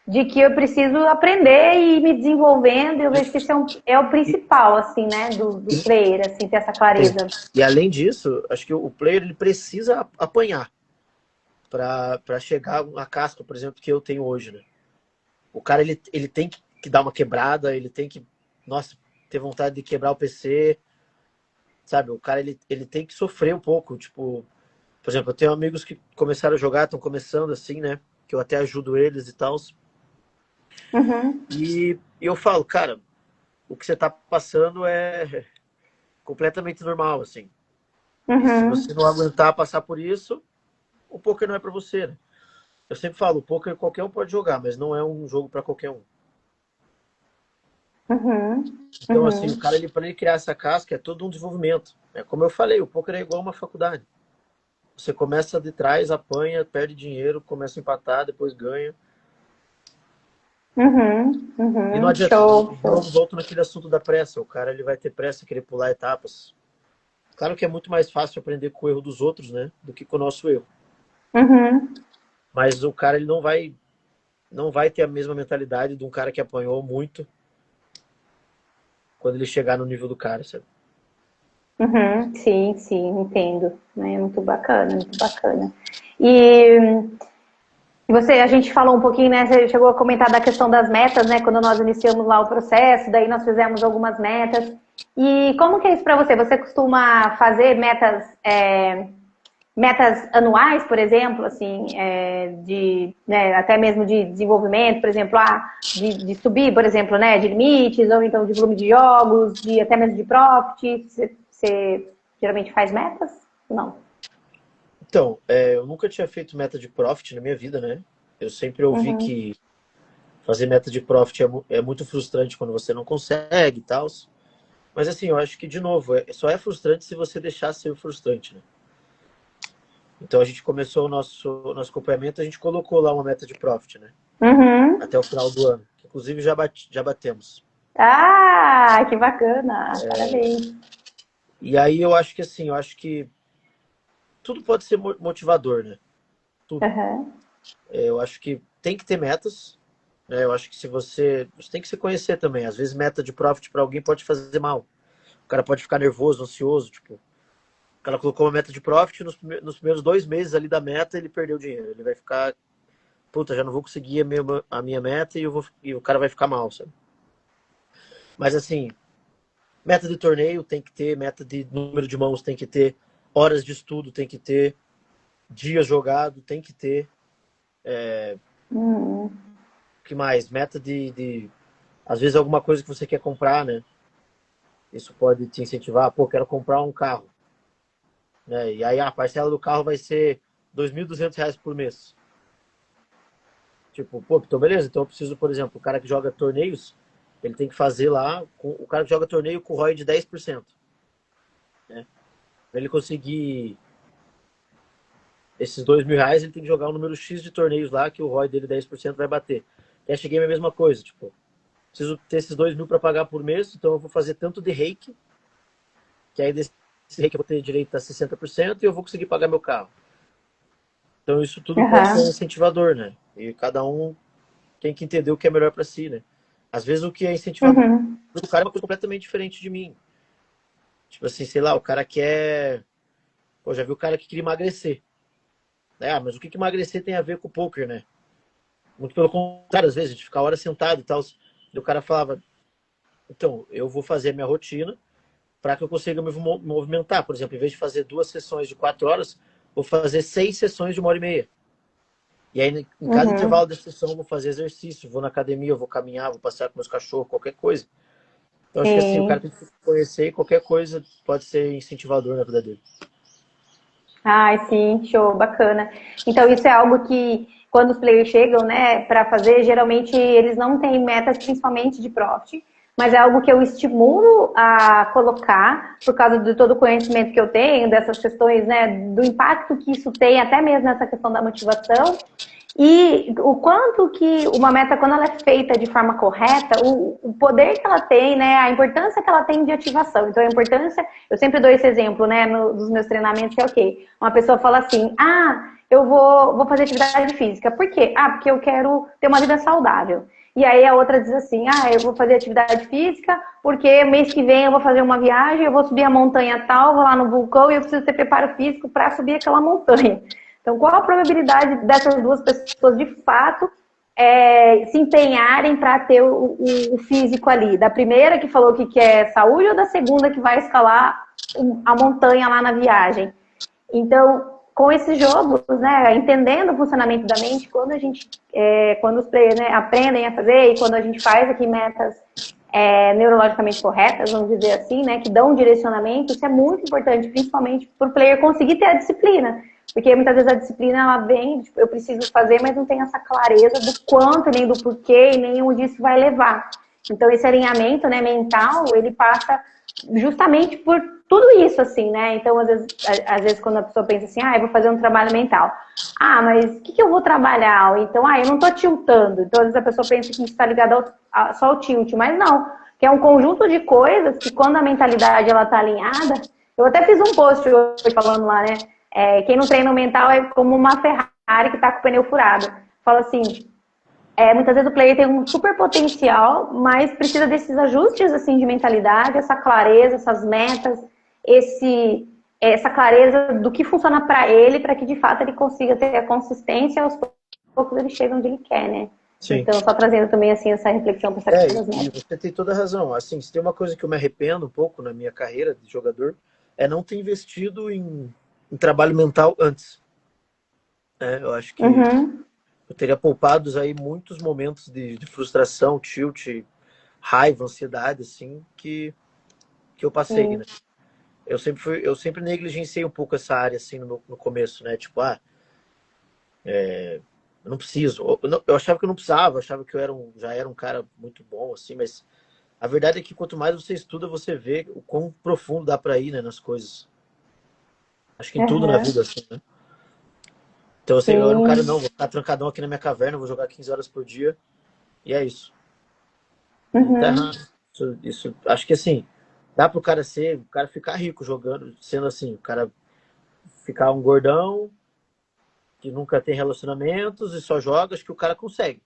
de que eu preciso aprender e ir me desenvolvendo. Eu vejo que isso é o E, principal, assim, né, do player, assim, ter essa sim. clareza. E além disso, acho que o player ele precisa apanhar para chegar na casca, por exemplo, que eu tenho hoje, né? O cara ele tem que dar uma quebrada, ele tem que, nossa, ter vontade de quebrar o PC, sabe? O cara ele tem que sofrer um pouco, tipo, por exemplo, eu tenho amigos que começaram a jogar, estão começando assim, né? Que eu até ajudo eles e tal. Uhum, E eu falo, cara, o que você tá passando é completamente normal, assim. E se você uhum. não aguentar passar por isso, o poker não é para você, né? Eu sempre falo, o poker qualquer um pode jogar, mas não é um jogo para qualquer um. Uhum, Então, assim, o uhum, cara, para ele criar essa casca, é todo um desenvolvimento. É como eu falei, o poker é igual uma faculdade. Você começa de trás, apanha, perde dinheiro, começa a empatar, depois ganha. E não adianta, show, de show. novo, volto naquele assunto da pressa. O cara ele vai ter pressa, querer pular etapas. Claro que é muito mais fácil aprender com o erro dos outros, né? Do que com o nosso erro. Uhum. Mas o cara, ele não vai ter a mesma mentalidade de um cara que apanhou muito quando ele chegar no nível do cara, sabe? Uhum, sim, sim, entendo. Né? Muito bacana, muito bacana. E a gente falou um pouquinho, né? Você chegou a comentar da questão das metas, né? Quando nós iniciamos lá o processo, daí nós fizemos algumas metas. E como que é isso para você? Você costuma fazer metas anuais, por exemplo, assim, né, até mesmo de desenvolvimento, por exemplo, de subir, por exemplo, né, de limites, ou então de volume de jogos, até mesmo de profit? Você geralmente faz metas? Não. Então, eu nunca tinha feito meta de profit na minha vida, né? Eu sempre ouvi Uhum. que fazer meta de profit é muito frustrante quando você não consegue e tal. Mas assim, eu acho que, de novo, só é frustrante se você deixar ser frustrante, né? Então a gente começou o nosso acompanhamento, a gente colocou lá uma meta de profit, né? Uhum. Até o final do ano. Que, inclusive já batemos. Ah, que bacana! Parabéns. E aí eu acho que assim, eu acho que tudo pode ser motivador, né? Tudo. Uhum. Eu acho que tem que ter metas, né? Eu acho que se você tem que se conhecer também. Às vezes meta de profit para alguém pode fazer mal. O cara pode ficar nervoso, ansioso, tipo, o cara colocou uma meta de profit, nos primeiros 2 meses ali da meta, ele perdeu dinheiro. Ele vai ficar, puta, já não vou conseguir a minha meta e o cara vai ficar mal, sabe? Mas assim, meta de torneio tem que ter, meta de número de mãos tem que ter, horas de estudo tem que ter, dia jogado tem que ter. Uhum. O que mais? Meta às vezes alguma coisa que você quer comprar, né? Isso pode te incentivar. Pô, quero comprar um carro, né? E aí a parcela do carro vai ser R$ 2.200 por mês. Tipo, pô, então beleza. Então eu preciso, por exemplo, o cara que joga torneios, ele tem que fazer lá, o cara que joga torneio com ROI de 10%, né? Pra ele conseguir esses R$ 2.000, ele tem que jogar um número X de torneios lá, que o ROI dele 10% vai bater. Cash Game é a mesma coisa, tipo, preciso ter esses 2.000 para pagar por mês, então eu vou fazer tanto de reiki, que aí desse reiki eu vou ter direito a 60% e eu vou conseguir pagar meu carro. Então isso tudo pode ser um Uhum. incentivador, né? E cada um tem que entender o que é melhor para si, né? Às vezes o que é incentivador Uhum. do cara é uma coisa completamente diferente de mim. Tipo assim, sei lá, o cara quer. Pô, já vi o cara que queria emagrecer. Ah, mas o que emagrecer tem a ver com o poker, né? Muito pelo contrário, às vezes, de ficar horas sentado e tal. E o cara falava, então, eu vou fazer a minha rotina para que eu consiga me movimentar. Por exemplo, em vez de fazer 2 sessões de 4 horas, vou fazer 6 sessões de 1 hora e meia. E aí, em cada Uhum. intervalo da sessão, eu vou fazer exercício, vou na academia, eu vou caminhar, vou passear com meus cachorros, qualquer coisa. Então, acho que assim, o cara Sim. tem que se conhecer e qualquer coisa pode ser incentivador na vida dele. Ai, sim, show, bacana. Então, isso é algo que, quando os players chegam, né, para fazer, geralmente eles não têm metas, principalmente de profit, mas é algo que eu estimulo a colocar, por causa de todo o conhecimento que eu tenho, dessas questões, né, do impacto que isso tem, até mesmo nessa questão da motivação. E o quanto que uma meta, quando ela é feita de forma correta, o poder que ela tem, né, a importância que ela tem de ativação. Então, a importância, eu sempre dou esse exemplo, né, nos meus treinamentos, que é o quê? Uma pessoa fala assim, eu vou fazer atividade física. Por quê? Porque eu quero ter uma vida saudável. E aí a outra diz assim, eu vou fazer atividade física porque mês que vem eu vou fazer uma viagem, eu vou subir a montanha tal, vou lá no vulcão e eu preciso ter preparo físico para subir aquela montanha. Então, qual a probabilidade dessas duas pessoas, de fato, se empenharem para ter o físico ali? Da primeira que falou que quer saúde ou da segunda que vai escalar a montanha lá na viagem? Então, com esses jogos, né, entendendo o funcionamento da mente, quando os players, né, aprendem a fazer e quando a gente faz aqui metas neurologicamente corretas, vamos dizer assim, né, que dão um direcionamento, isso é muito importante, principalmente para o player conseguir ter a disciplina. Porque muitas vezes a disciplina, ela vem, tipo, eu preciso fazer, mas não tem essa clareza do quanto, nem do porquê, e nem onde isso vai levar. Então, esse alinhamento, né, mental, ele passa justamente por tudo isso, assim, né? Então, às vezes quando a pessoa pensa assim, eu vou fazer um trabalho mental. Mas o que eu vou trabalhar? Ou então, eu não tô tiltando. Então, às vezes a pessoa pensa que está ligada só ao tilt, mas não. Que é um conjunto de coisas que quando a mentalidade, ela tá alinhada... Eu até fiz um post hoje falando lá, né? Quem não treina o mental é como uma Ferrari Ferrari que está com o pneu furado. Fala assim, muitas vezes o player tem um super potencial, mas precisa desses ajustes assim de mentalidade, essa clareza, essas metas, essa clareza do que funciona para ele, para que de fato ele consiga ter a consistência, aos poucos ele chega onde ele quer, né? Sim. Então, só trazendo também assim essa reflexão para essa questão das E metas. você tem toda a razão. Assim, se tem uma coisa que eu me arrependo um pouco na minha carreira de jogador, é não ter investido em trabalho mental antes. Eu acho que eu teria poupado aí muitos momentos de frustração, tilt, raiva, ansiedade, assim, que eu passei, né? Eu sempre negligenciei um pouco essa área, assim, no começo, né? Tipo, eu não preciso. Eu achava que eu não precisava, eu achava que já era um cara muito bom, assim, mas a verdade é que quanto mais você estuda, você vê o quão profundo dá pra ir, né, nas coisas. Acho que em tudo na vida, assim, né? Então, assim, eu era um cara, não, vou ficar trancadão aqui na minha caverna, vou jogar 15 horas por dia, e é isso. E tá errado. Acho que assim, dá pro o cara ficar rico jogando, sendo assim, o cara ficar um gordão, que nunca tem relacionamentos e só joga, acho que o cara consegue.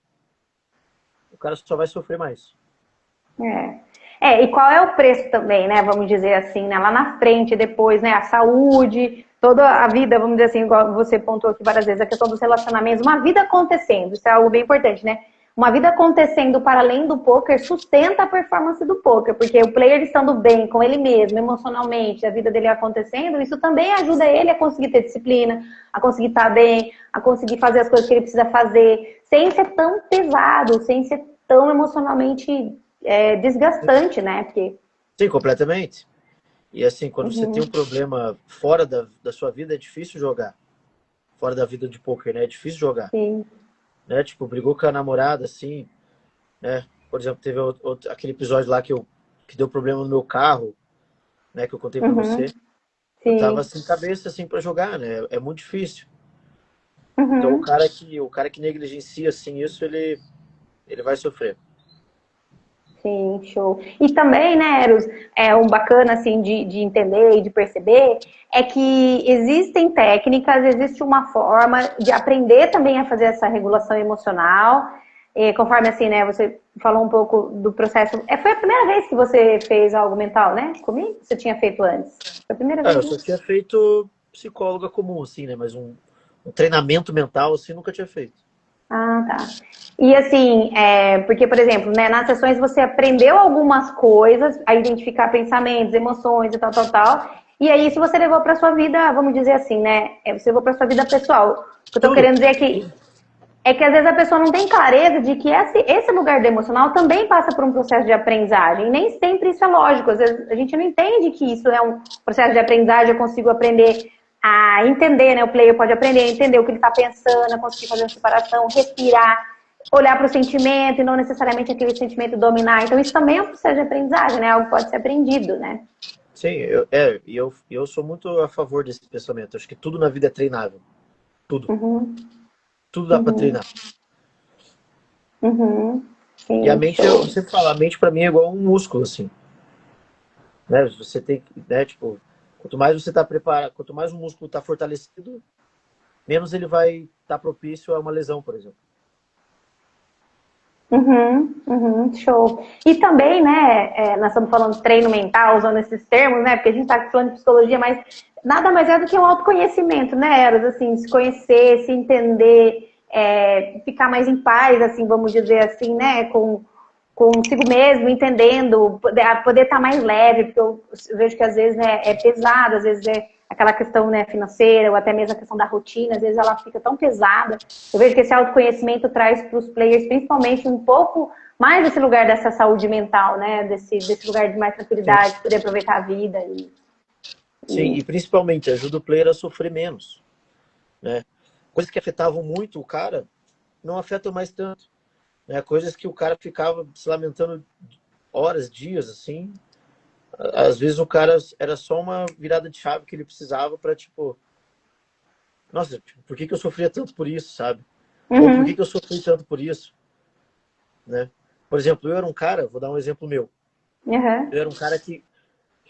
O cara só vai sofrer mais. E qual é o preço também, né? Vamos dizer assim, né? Lá na frente, depois, né? A saúde, toda a vida, vamos dizer assim, igual você pontuou aqui várias vezes, a questão dos relacionamentos, uma vida acontecendo, isso é algo bem importante, né? Uma vida acontecendo para além do poker sustenta a performance do poker, porque o player estando bem com ele mesmo, emocionalmente, a vida dele acontecendo, isso também ajuda ele a conseguir ter disciplina, a conseguir estar bem, a conseguir fazer as coisas que ele precisa fazer, sem ser tão pesado, sem ser tão emocionalmente desgastante, né? Porque... Sim, completamente. E assim, quando você tem um problema fora da sua vida, é difícil jogar. Fora da vida de poker, né? É difícil jogar. Sim. Né? Tipo, brigou com a namorada, assim, né? Por exemplo, teve aquele episódio lá que deu problema no meu carro, né? Que eu contei pra você. Eu tava Sim. sem cabeça, assim, pra jogar, né? É muito difícil. Então, Uhum. o cara que negligencia, assim, isso, ele vai sofrer. Sim, show. E também, né, Eros, um bacana, assim, de entender e de perceber é que existem técnicas, existe uma forma de aprender também a fazer essa regulação emocional. Conforme, assim, né, você falou um pouco do processo. Foi a primeira vez que você fez algo mental, né, comigo? Você tinha feito antes? Foi a primeira Eu vez, né? só tinha feito psicóloga comum, assim, né? Mas um treinamento mental, assim, nunca tinha feito. Ah, tá. E assim, porque, por exemplo, né, nas sessões você aprendeu algumas coisas, a identificar pensamentos, emoções e tal, tal, tal. E aí, isso você levou para sua vida, vamos dizer assim, né? Você levou para sua vida pessoal. O que eu tô Tudo. querendo dizer é que às vezes a pessoa não tem clareza de que esse lugar do emocional também passa por um processo de aprendizagem. E nem sempre isso é lógico. Às vezes a gente não entende que isso é um processo de aprendizagem, eu consigo aprender a entender, né? O player pode aprender a entender o que ele está pensando, a conseguir fazer uma separação, respirar, olhar para o sentimento e não necessariamente aquele sentimento dominar. Então isso também é um processo de aprendizagem, né? Algo que pode ser aprendido, né? Sim, eu sou muito a favor desse pensamento. Acho que tudo na vida é treinável. Tudo. Uhum, Tudo dá pra uhum, treinar. uhum. E a Sim, mente, eu show. sempre falo, a mente pra mim é igual um músculo, assim. Né? Você tem que, né, tipo, quanto mais você tá preparado, quanto mais o músculo tá fortalecido, menos ele vai estar propício a uma lesão, por exemplo. Uhum, uhum, show. E também, né, nós estamos falando de treino mental, usando esses termos, né, porque a gente está falando de psicologia, mas nada mais é do que um autoconhecimento, né, Eros, assim, se conhecer, se entender, ficar mais em paz, assim, vamos dizer assim, né, com consigo mesmo, entendendo, poder estar mais leve, porque eu vejo que às vezes, né, é pesado, às vezes é aquela questão, né, financeira, ou até mesmo a questão da rotina, às vezes ela fica tão pesada. Eu vejo que esse autoconhecimento traz para os players, principalmente, um pouco mais esse lugar dessa saúde mental, né, desse lugar de mais Sim. tranquilidade, poder aproveitar a vida. Sim, e principalmente ajuda o player a sofrer menos, né? Coisas que afetavam muito o cara não afetam mais tanto, né? Coisas que o cara ficava se lamentando horas, dias, assim. Às vezes o cara era só uma virada de chave que ele precisava para tipo, nossa, tipo, por que que eu sofria tanto por isso, sabe? Ou por que Uhum, que eu sofri tanto por isso, né? Por exemplo, eu era um cara, vou dar um exemplo meu. uhum, Eu era um cara que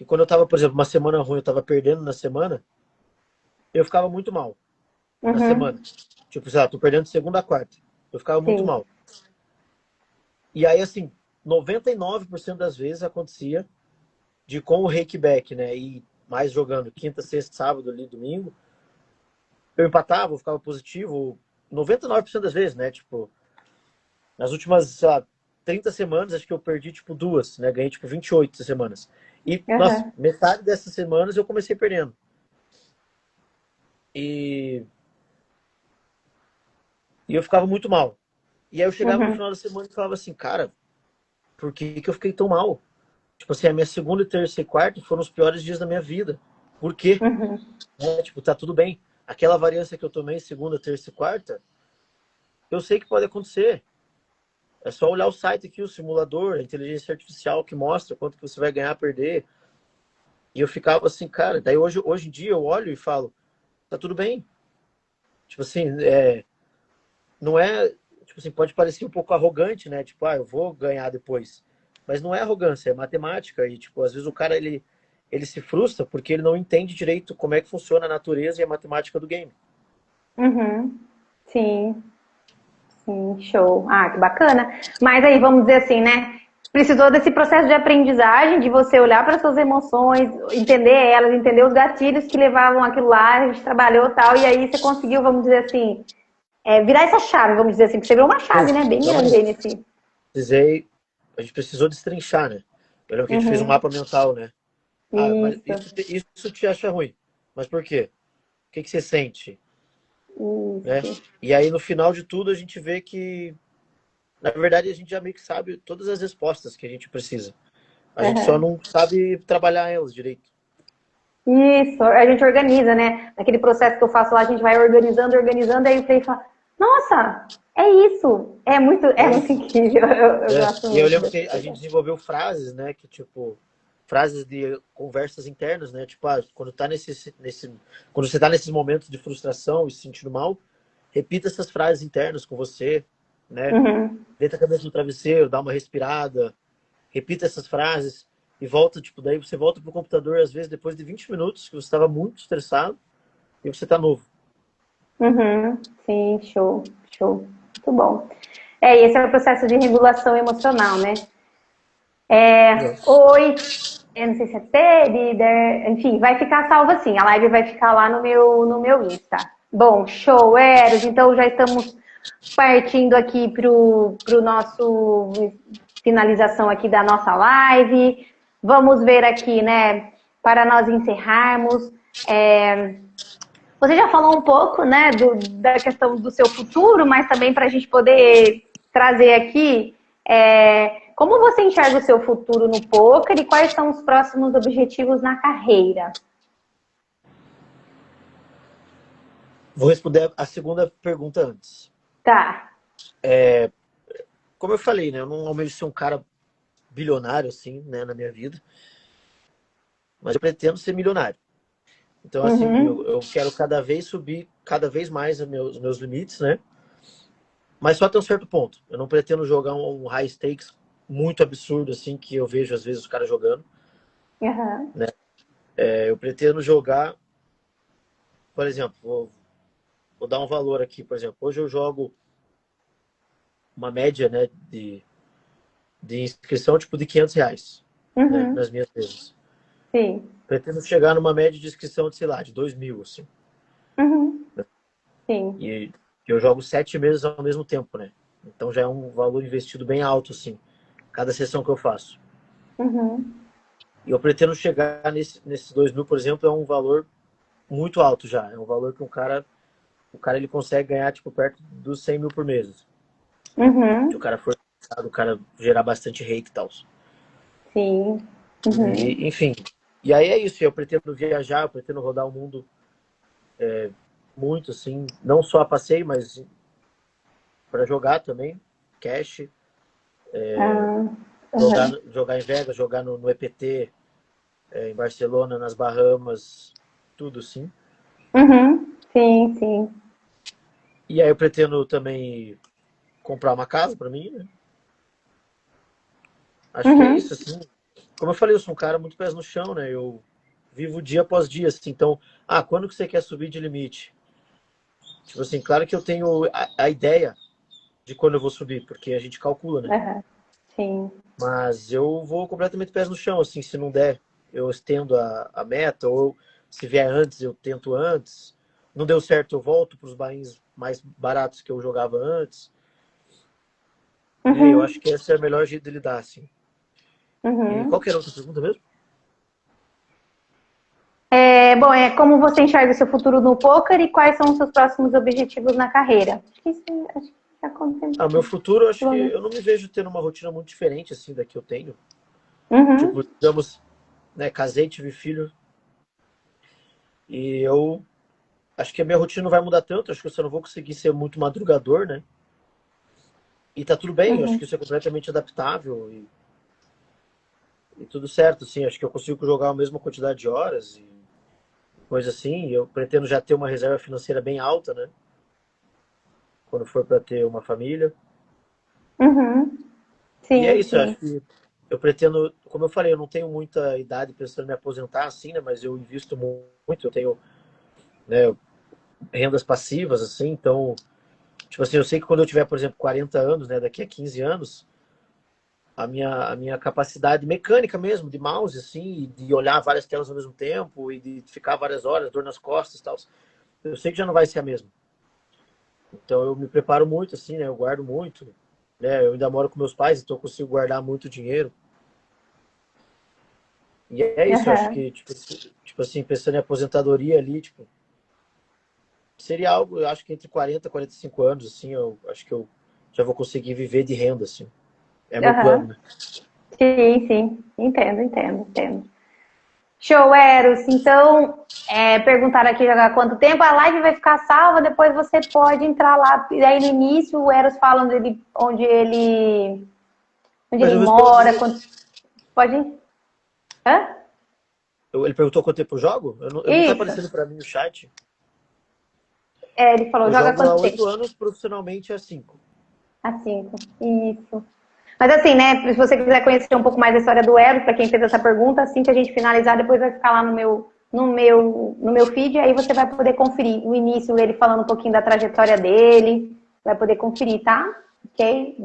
quando eu tava, por exemplo, uma semana ruim, eu tava perdendo na semana, eu ficava muito mal na semana. uhum, Tipo, sei lá, tô perdendo de segunda a quarta. Eu ficava muito sim. mal. E aí, assim, 99% das vezes acontecia de com o rakeback, né? E mais jogando quinta, sexta, sábado ali, domingo, eu empatava, eu ficava positivo 99% das vezes, né? Tipo, nas últimas, sei lá, 30 semanas, acho que eu perdi, tipo, duas, né? Ganhei, tipo, 28 semanas. E, nossa, Aham. metade dessas semanas eu comecei perdendo. E, e eu ficava muito mal. E aí eu chegava no Uhum. final da semana e falava assim, cara, por que que eu fiquei tão mal? Tipo assim, a minha segunda, terça e quarta foram os piores dias da minha vida. Por quê? Uhum. Tipo, tá tudo bem. Aquela variância que eu tomei segunda, terça e quarta, eu sei que pode acontecer. É só olhar o site aqui, o simulador, a inteligência artificial que mostra quanto que você vai ganhar, perder. E eu ficava assim, cara, daí hoje em dia eu olho e falo, tá tudo bem. Tipo assim, não é, tipo assim, pode parecer um pouco arrogante, né? Tipo, eu vou ganhar depois. Mas não é arrogância, é matemática. E, tipo, às vezes o cara, ele se frustra porque ele não entende direito como é que funciona a natureza e a matemática do game. Uhum. Sim. Sim, show. Ah, que bacana. Mas aí, vamos dizer assim, né? Precisou desse processo de aprendizagem, de você olhar para suas emoções, entender elas, entender os gatilhos que levavam aquilo lá, a gente trabalhou e tal, e aí você conseguiu, vamos dizer assim, virar essa chave, vamos dizer assim, porque você virou uma chave, né? Bem grande aí Exatamente. nesse. Precisei, a gente precisou destrinchar, né? Eu lembro que a gente fez um Uhum. mapa mental, né? Ah, mas Isso, isso te acha ruim. Mas por quê? O que que você sente? Né? isso. E aí, no final de tudo, a gente vê que, na verdade, a gente já meio que sabe todas as respostas que a gente precisa. A gente só Uhum. não sabe trabalhar elas direito. Isso, a gente organiza, né? Naquele processo que eu faço lá, a gente vai organizando, organizando, aí o Frei fala, nossa, é isso. É É muito isso. incrível. Eu É. gosto E eu muito lembro desse que a gente processo. desenvolveu frases, né? Que, tipo, frases de conversas internas, né? Tipo, quando tá quando você tá nesses momentos de frustração e se sentindo mal, repita essas frases internas com você, né? Uhum. Deita a cabeça no travesseiro, dá uma respirada, repita essas frases e volta, tipo, daí você volta pro computador, às vezes, depois de 20 minutos, que você estava muito estressado e você tá novo. Uhum. Sim, show, show. Muito bom. E esse é o processo de regulação emocional, né? É. Oi, eu não sei se é T, líder, enfim, vai ficar salvo assim. A live vai ficar lá no meu Insta. Bom, show, Eros. Então já estamos partindo aqui pro nosso finalização aqui da nossa live. Vamos ver aqui, né, para nós encerrarmos. É, Você já falou um pouco, né, da questão do seu futuro, mas também para a gente poder trazer aqui como você enxerga o seu futuro no poker e quais são os próximos objetivos na carreira? Vou responder a segunda pergunta antes. Tá. Como eu falei, né? Eu não almejo ser um cara bilionário, assim, né, na minha vida, mas eu pretendo ser milionário. Então, assim, Uhum. eu quero cada vez subir cada vez mais os meus limites, né? Mas só até um certo ponto. Eu não pretendo jogar um high stakes muito absurdo, assim, que eu vejo às vezes os caras jogando. Uhum. Eu pretendo jogar, por exemplo, vou dar um valor aqui, por exemplo. Hoje eu jogo uma média, né, de inscrição, tipo, de R$ 500, né, Uhum. nas minhas vezes. Sim. Pretendo chegar numa média de inscrição de, sei lá, de 2.000, assim. Uhum. Sim. E eu jogo 7 meses ao mesmo tempo, né? Então já é um valor investido bem alto, assim, cada sessão que eu faço. Uhum. E eu pretendo chegar nesses 2.000, por exemplo, é um valor muito alto já. É um valor que o cara ele consegue ganhar, tipo, perto dos 100 mil por mês. Se o Uhum. cara for, o cara gerar bastante rake e tal. Sim. Uhum. E, enfim, e aí é isso. Eu pretendo viajar, eu pretendo rodar o mundo muito, assim, não só a passeio, mas para jogar também, cash, Ah, jogar, uhum. jogar em Vegas, jogar no EPT, em Barcelona, nas Bahamas, tudo assim. Uhum. Sim, sim. E aí eu pretendo também comprar uma casa para mim, né? Acho que é Uhum. isso, assim. Como eu falei, eu sou um cara muito pés no chão, né? Eu vivo dia após dia, assim. Então, quando que você quer subir de limite? Tipo assim, claro que eu tenho a ideia de quando eu vou subir, porque a gente calcula, né? Aham. Sim. Mas eu vou completamente pés no chão, assim, se não der, eu estendo a meta, ou se vier antes, eu tento antes. Não deu certo, eu volto para os bains mais baratos que eu jogava antes. Né? Eu acho Uhum. que esse é o melhor jeito de lidar, assim. E qual Uhum. que era a outra pergunta mesmo? Bom, como você enxerga o seu futuro no poker e quais são os seus próximos objetivos na carreira? Acho que já Ah, meu contemplou. futuro, eu acho que eu não me vejo tendo uma rotina muito diferente, assim, da que eu tenho. Uhum. Tipo, digamos, né, casei, tive filho, e eu acho que a minha rotina não vai mudar tanto, acho que eu só não vou conseguir ser muito madrugador, né? E tá tudo bem, eu acho Uhum. que isso é completamente adaptável e tudo certo, assim, acho que eu consigo jogar a mesma quantidade de horas e coisa assim, e eu pretendo já ter uma reserva financeira bem alta, né? Quando for para ter uma família. Uhum. E é Sim, isso, eu acho sim. que eu pretendo, como eu falei, eu não tenho muita idade pensando em me aposentar assim, né? Mas eu invisto muito, eu tenho, né, rendas passivas, assim, então, tipo assim, eu sei que quando eu tiver, por exemplo, 40 anos, né, daqui a 15 anos, a minha capacidade mecânica mesmo, de mouse, assim, e de olhar várias telas ao mesmo tempo, e de ficar várias horas, dor nas costas e tal, eu sei que já não vai ser a mesma. Então eu me preparo muito, assim, né, eu guardo muito, né, eu ainda moro com meus pais, então eu consigo guardar muito dinheiro. E é isso, eu acho Aham. que, tipo assim, pensando em aposentadoria ali, tipo, seria algo, eu acho que entre 40 e 45 anos, assim, eu acho que eu já vou conseguir viver de renda, assim. É meu plano, Aham. né? Sim, sim. Entendo, entendo, entendo. Show, Eros. Então, perguntaram aqui já há quanto tempo. A live vai ficar salva, depois você pode entrar lá. E aí no início, o Eros falando onde Mas ele eu mora. respondi. Pode ir? Hã? Ele perguntou quanto tempo eu jogo? Eu não tá Isso. aparecendo pra mim no chat. Ele falou, Eu joga jogo há quanto tempo? 8 anos, profissionalmente há 5. Há 5. Isso. Mas assim, né, se você quiser conhecer um pouco mais da história do Eros, para quem fez essa pergunta, assim que a gente finalizar, depois vai ficar lá no meu feed, aí você vai poder conferir o início dele falando um pouquinho da trajetória dele, vai poder conferir, tá? Ok?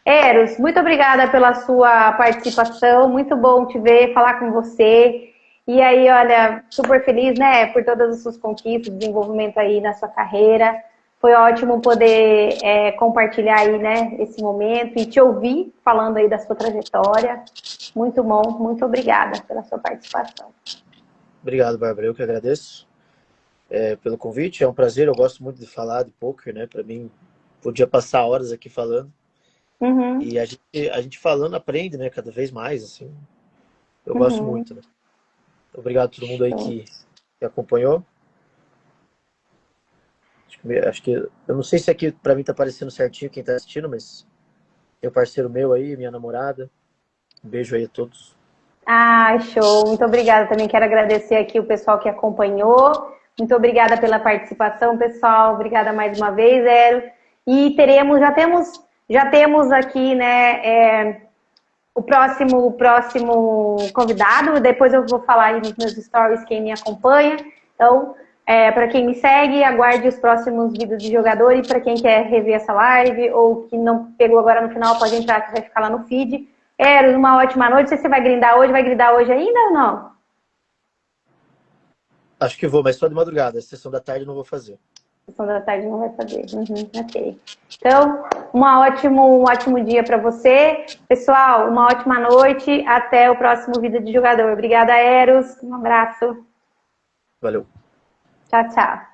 Eros, muito obrigada pela sua participação, muito bom te ver, falar com você. E aí, olha, super feliz, né, por todas as suas conquistas, desenvolvimento aí na sua carreira. Foi ótimo poder compartilhar aí, né, esse momento e te ouvir falando aí da sua trajetória. Muito bom, muito obrigada pela sua participação. Obrigado, Bárbara. Eu que agradeço pelo convite. É um prazer. Eu gosto muito de falar de poker, né? Para mim, podia passar horas aqui falando. Uhum, E a gente falando aprende, né? Cada vez mais, assim. Eu gosto uhum. muito, né? Obrigado a todo mundo aí Show. que acompanhou. Acho que eu não sei se aqui para mim tá aparecendo certinho quem tá assistindo, mas tem um parceiro meu aí, minha namorada. Um beijo aí a todos. Ah, show. Muito obrigada. Também quero agradecer aqui o pessoal que acompanhou. Muito obrigada pela participação, pessoal. Obrigada mais uma vez, Ero. E já temos aqui, né, o próximo convidado. Depois eu vou falar aí nos meus stories quem me acompanha. Então, para quem me segue, aguarde os próximos vídeos de jogador. E para quem quer rever essa live ou que não pegou agora no final, pode entrar que vai ficar lá no feed. Eros, uma ótima noite. Não sei se você vai grindar hoje. Vai grindar hoje ainda ou não? Acho que vou, mas só de madrugada. A sessão da tarde eu não vou fazer. Sessão da tarde não vai fazer. Uhum, ok. Então, um ótimo dia para você. Pessoal, uma ótima noite. Até o próximo vídeo de jogador. Obrigada, Eros. Um abraço. Valeu. Tchau, tchau.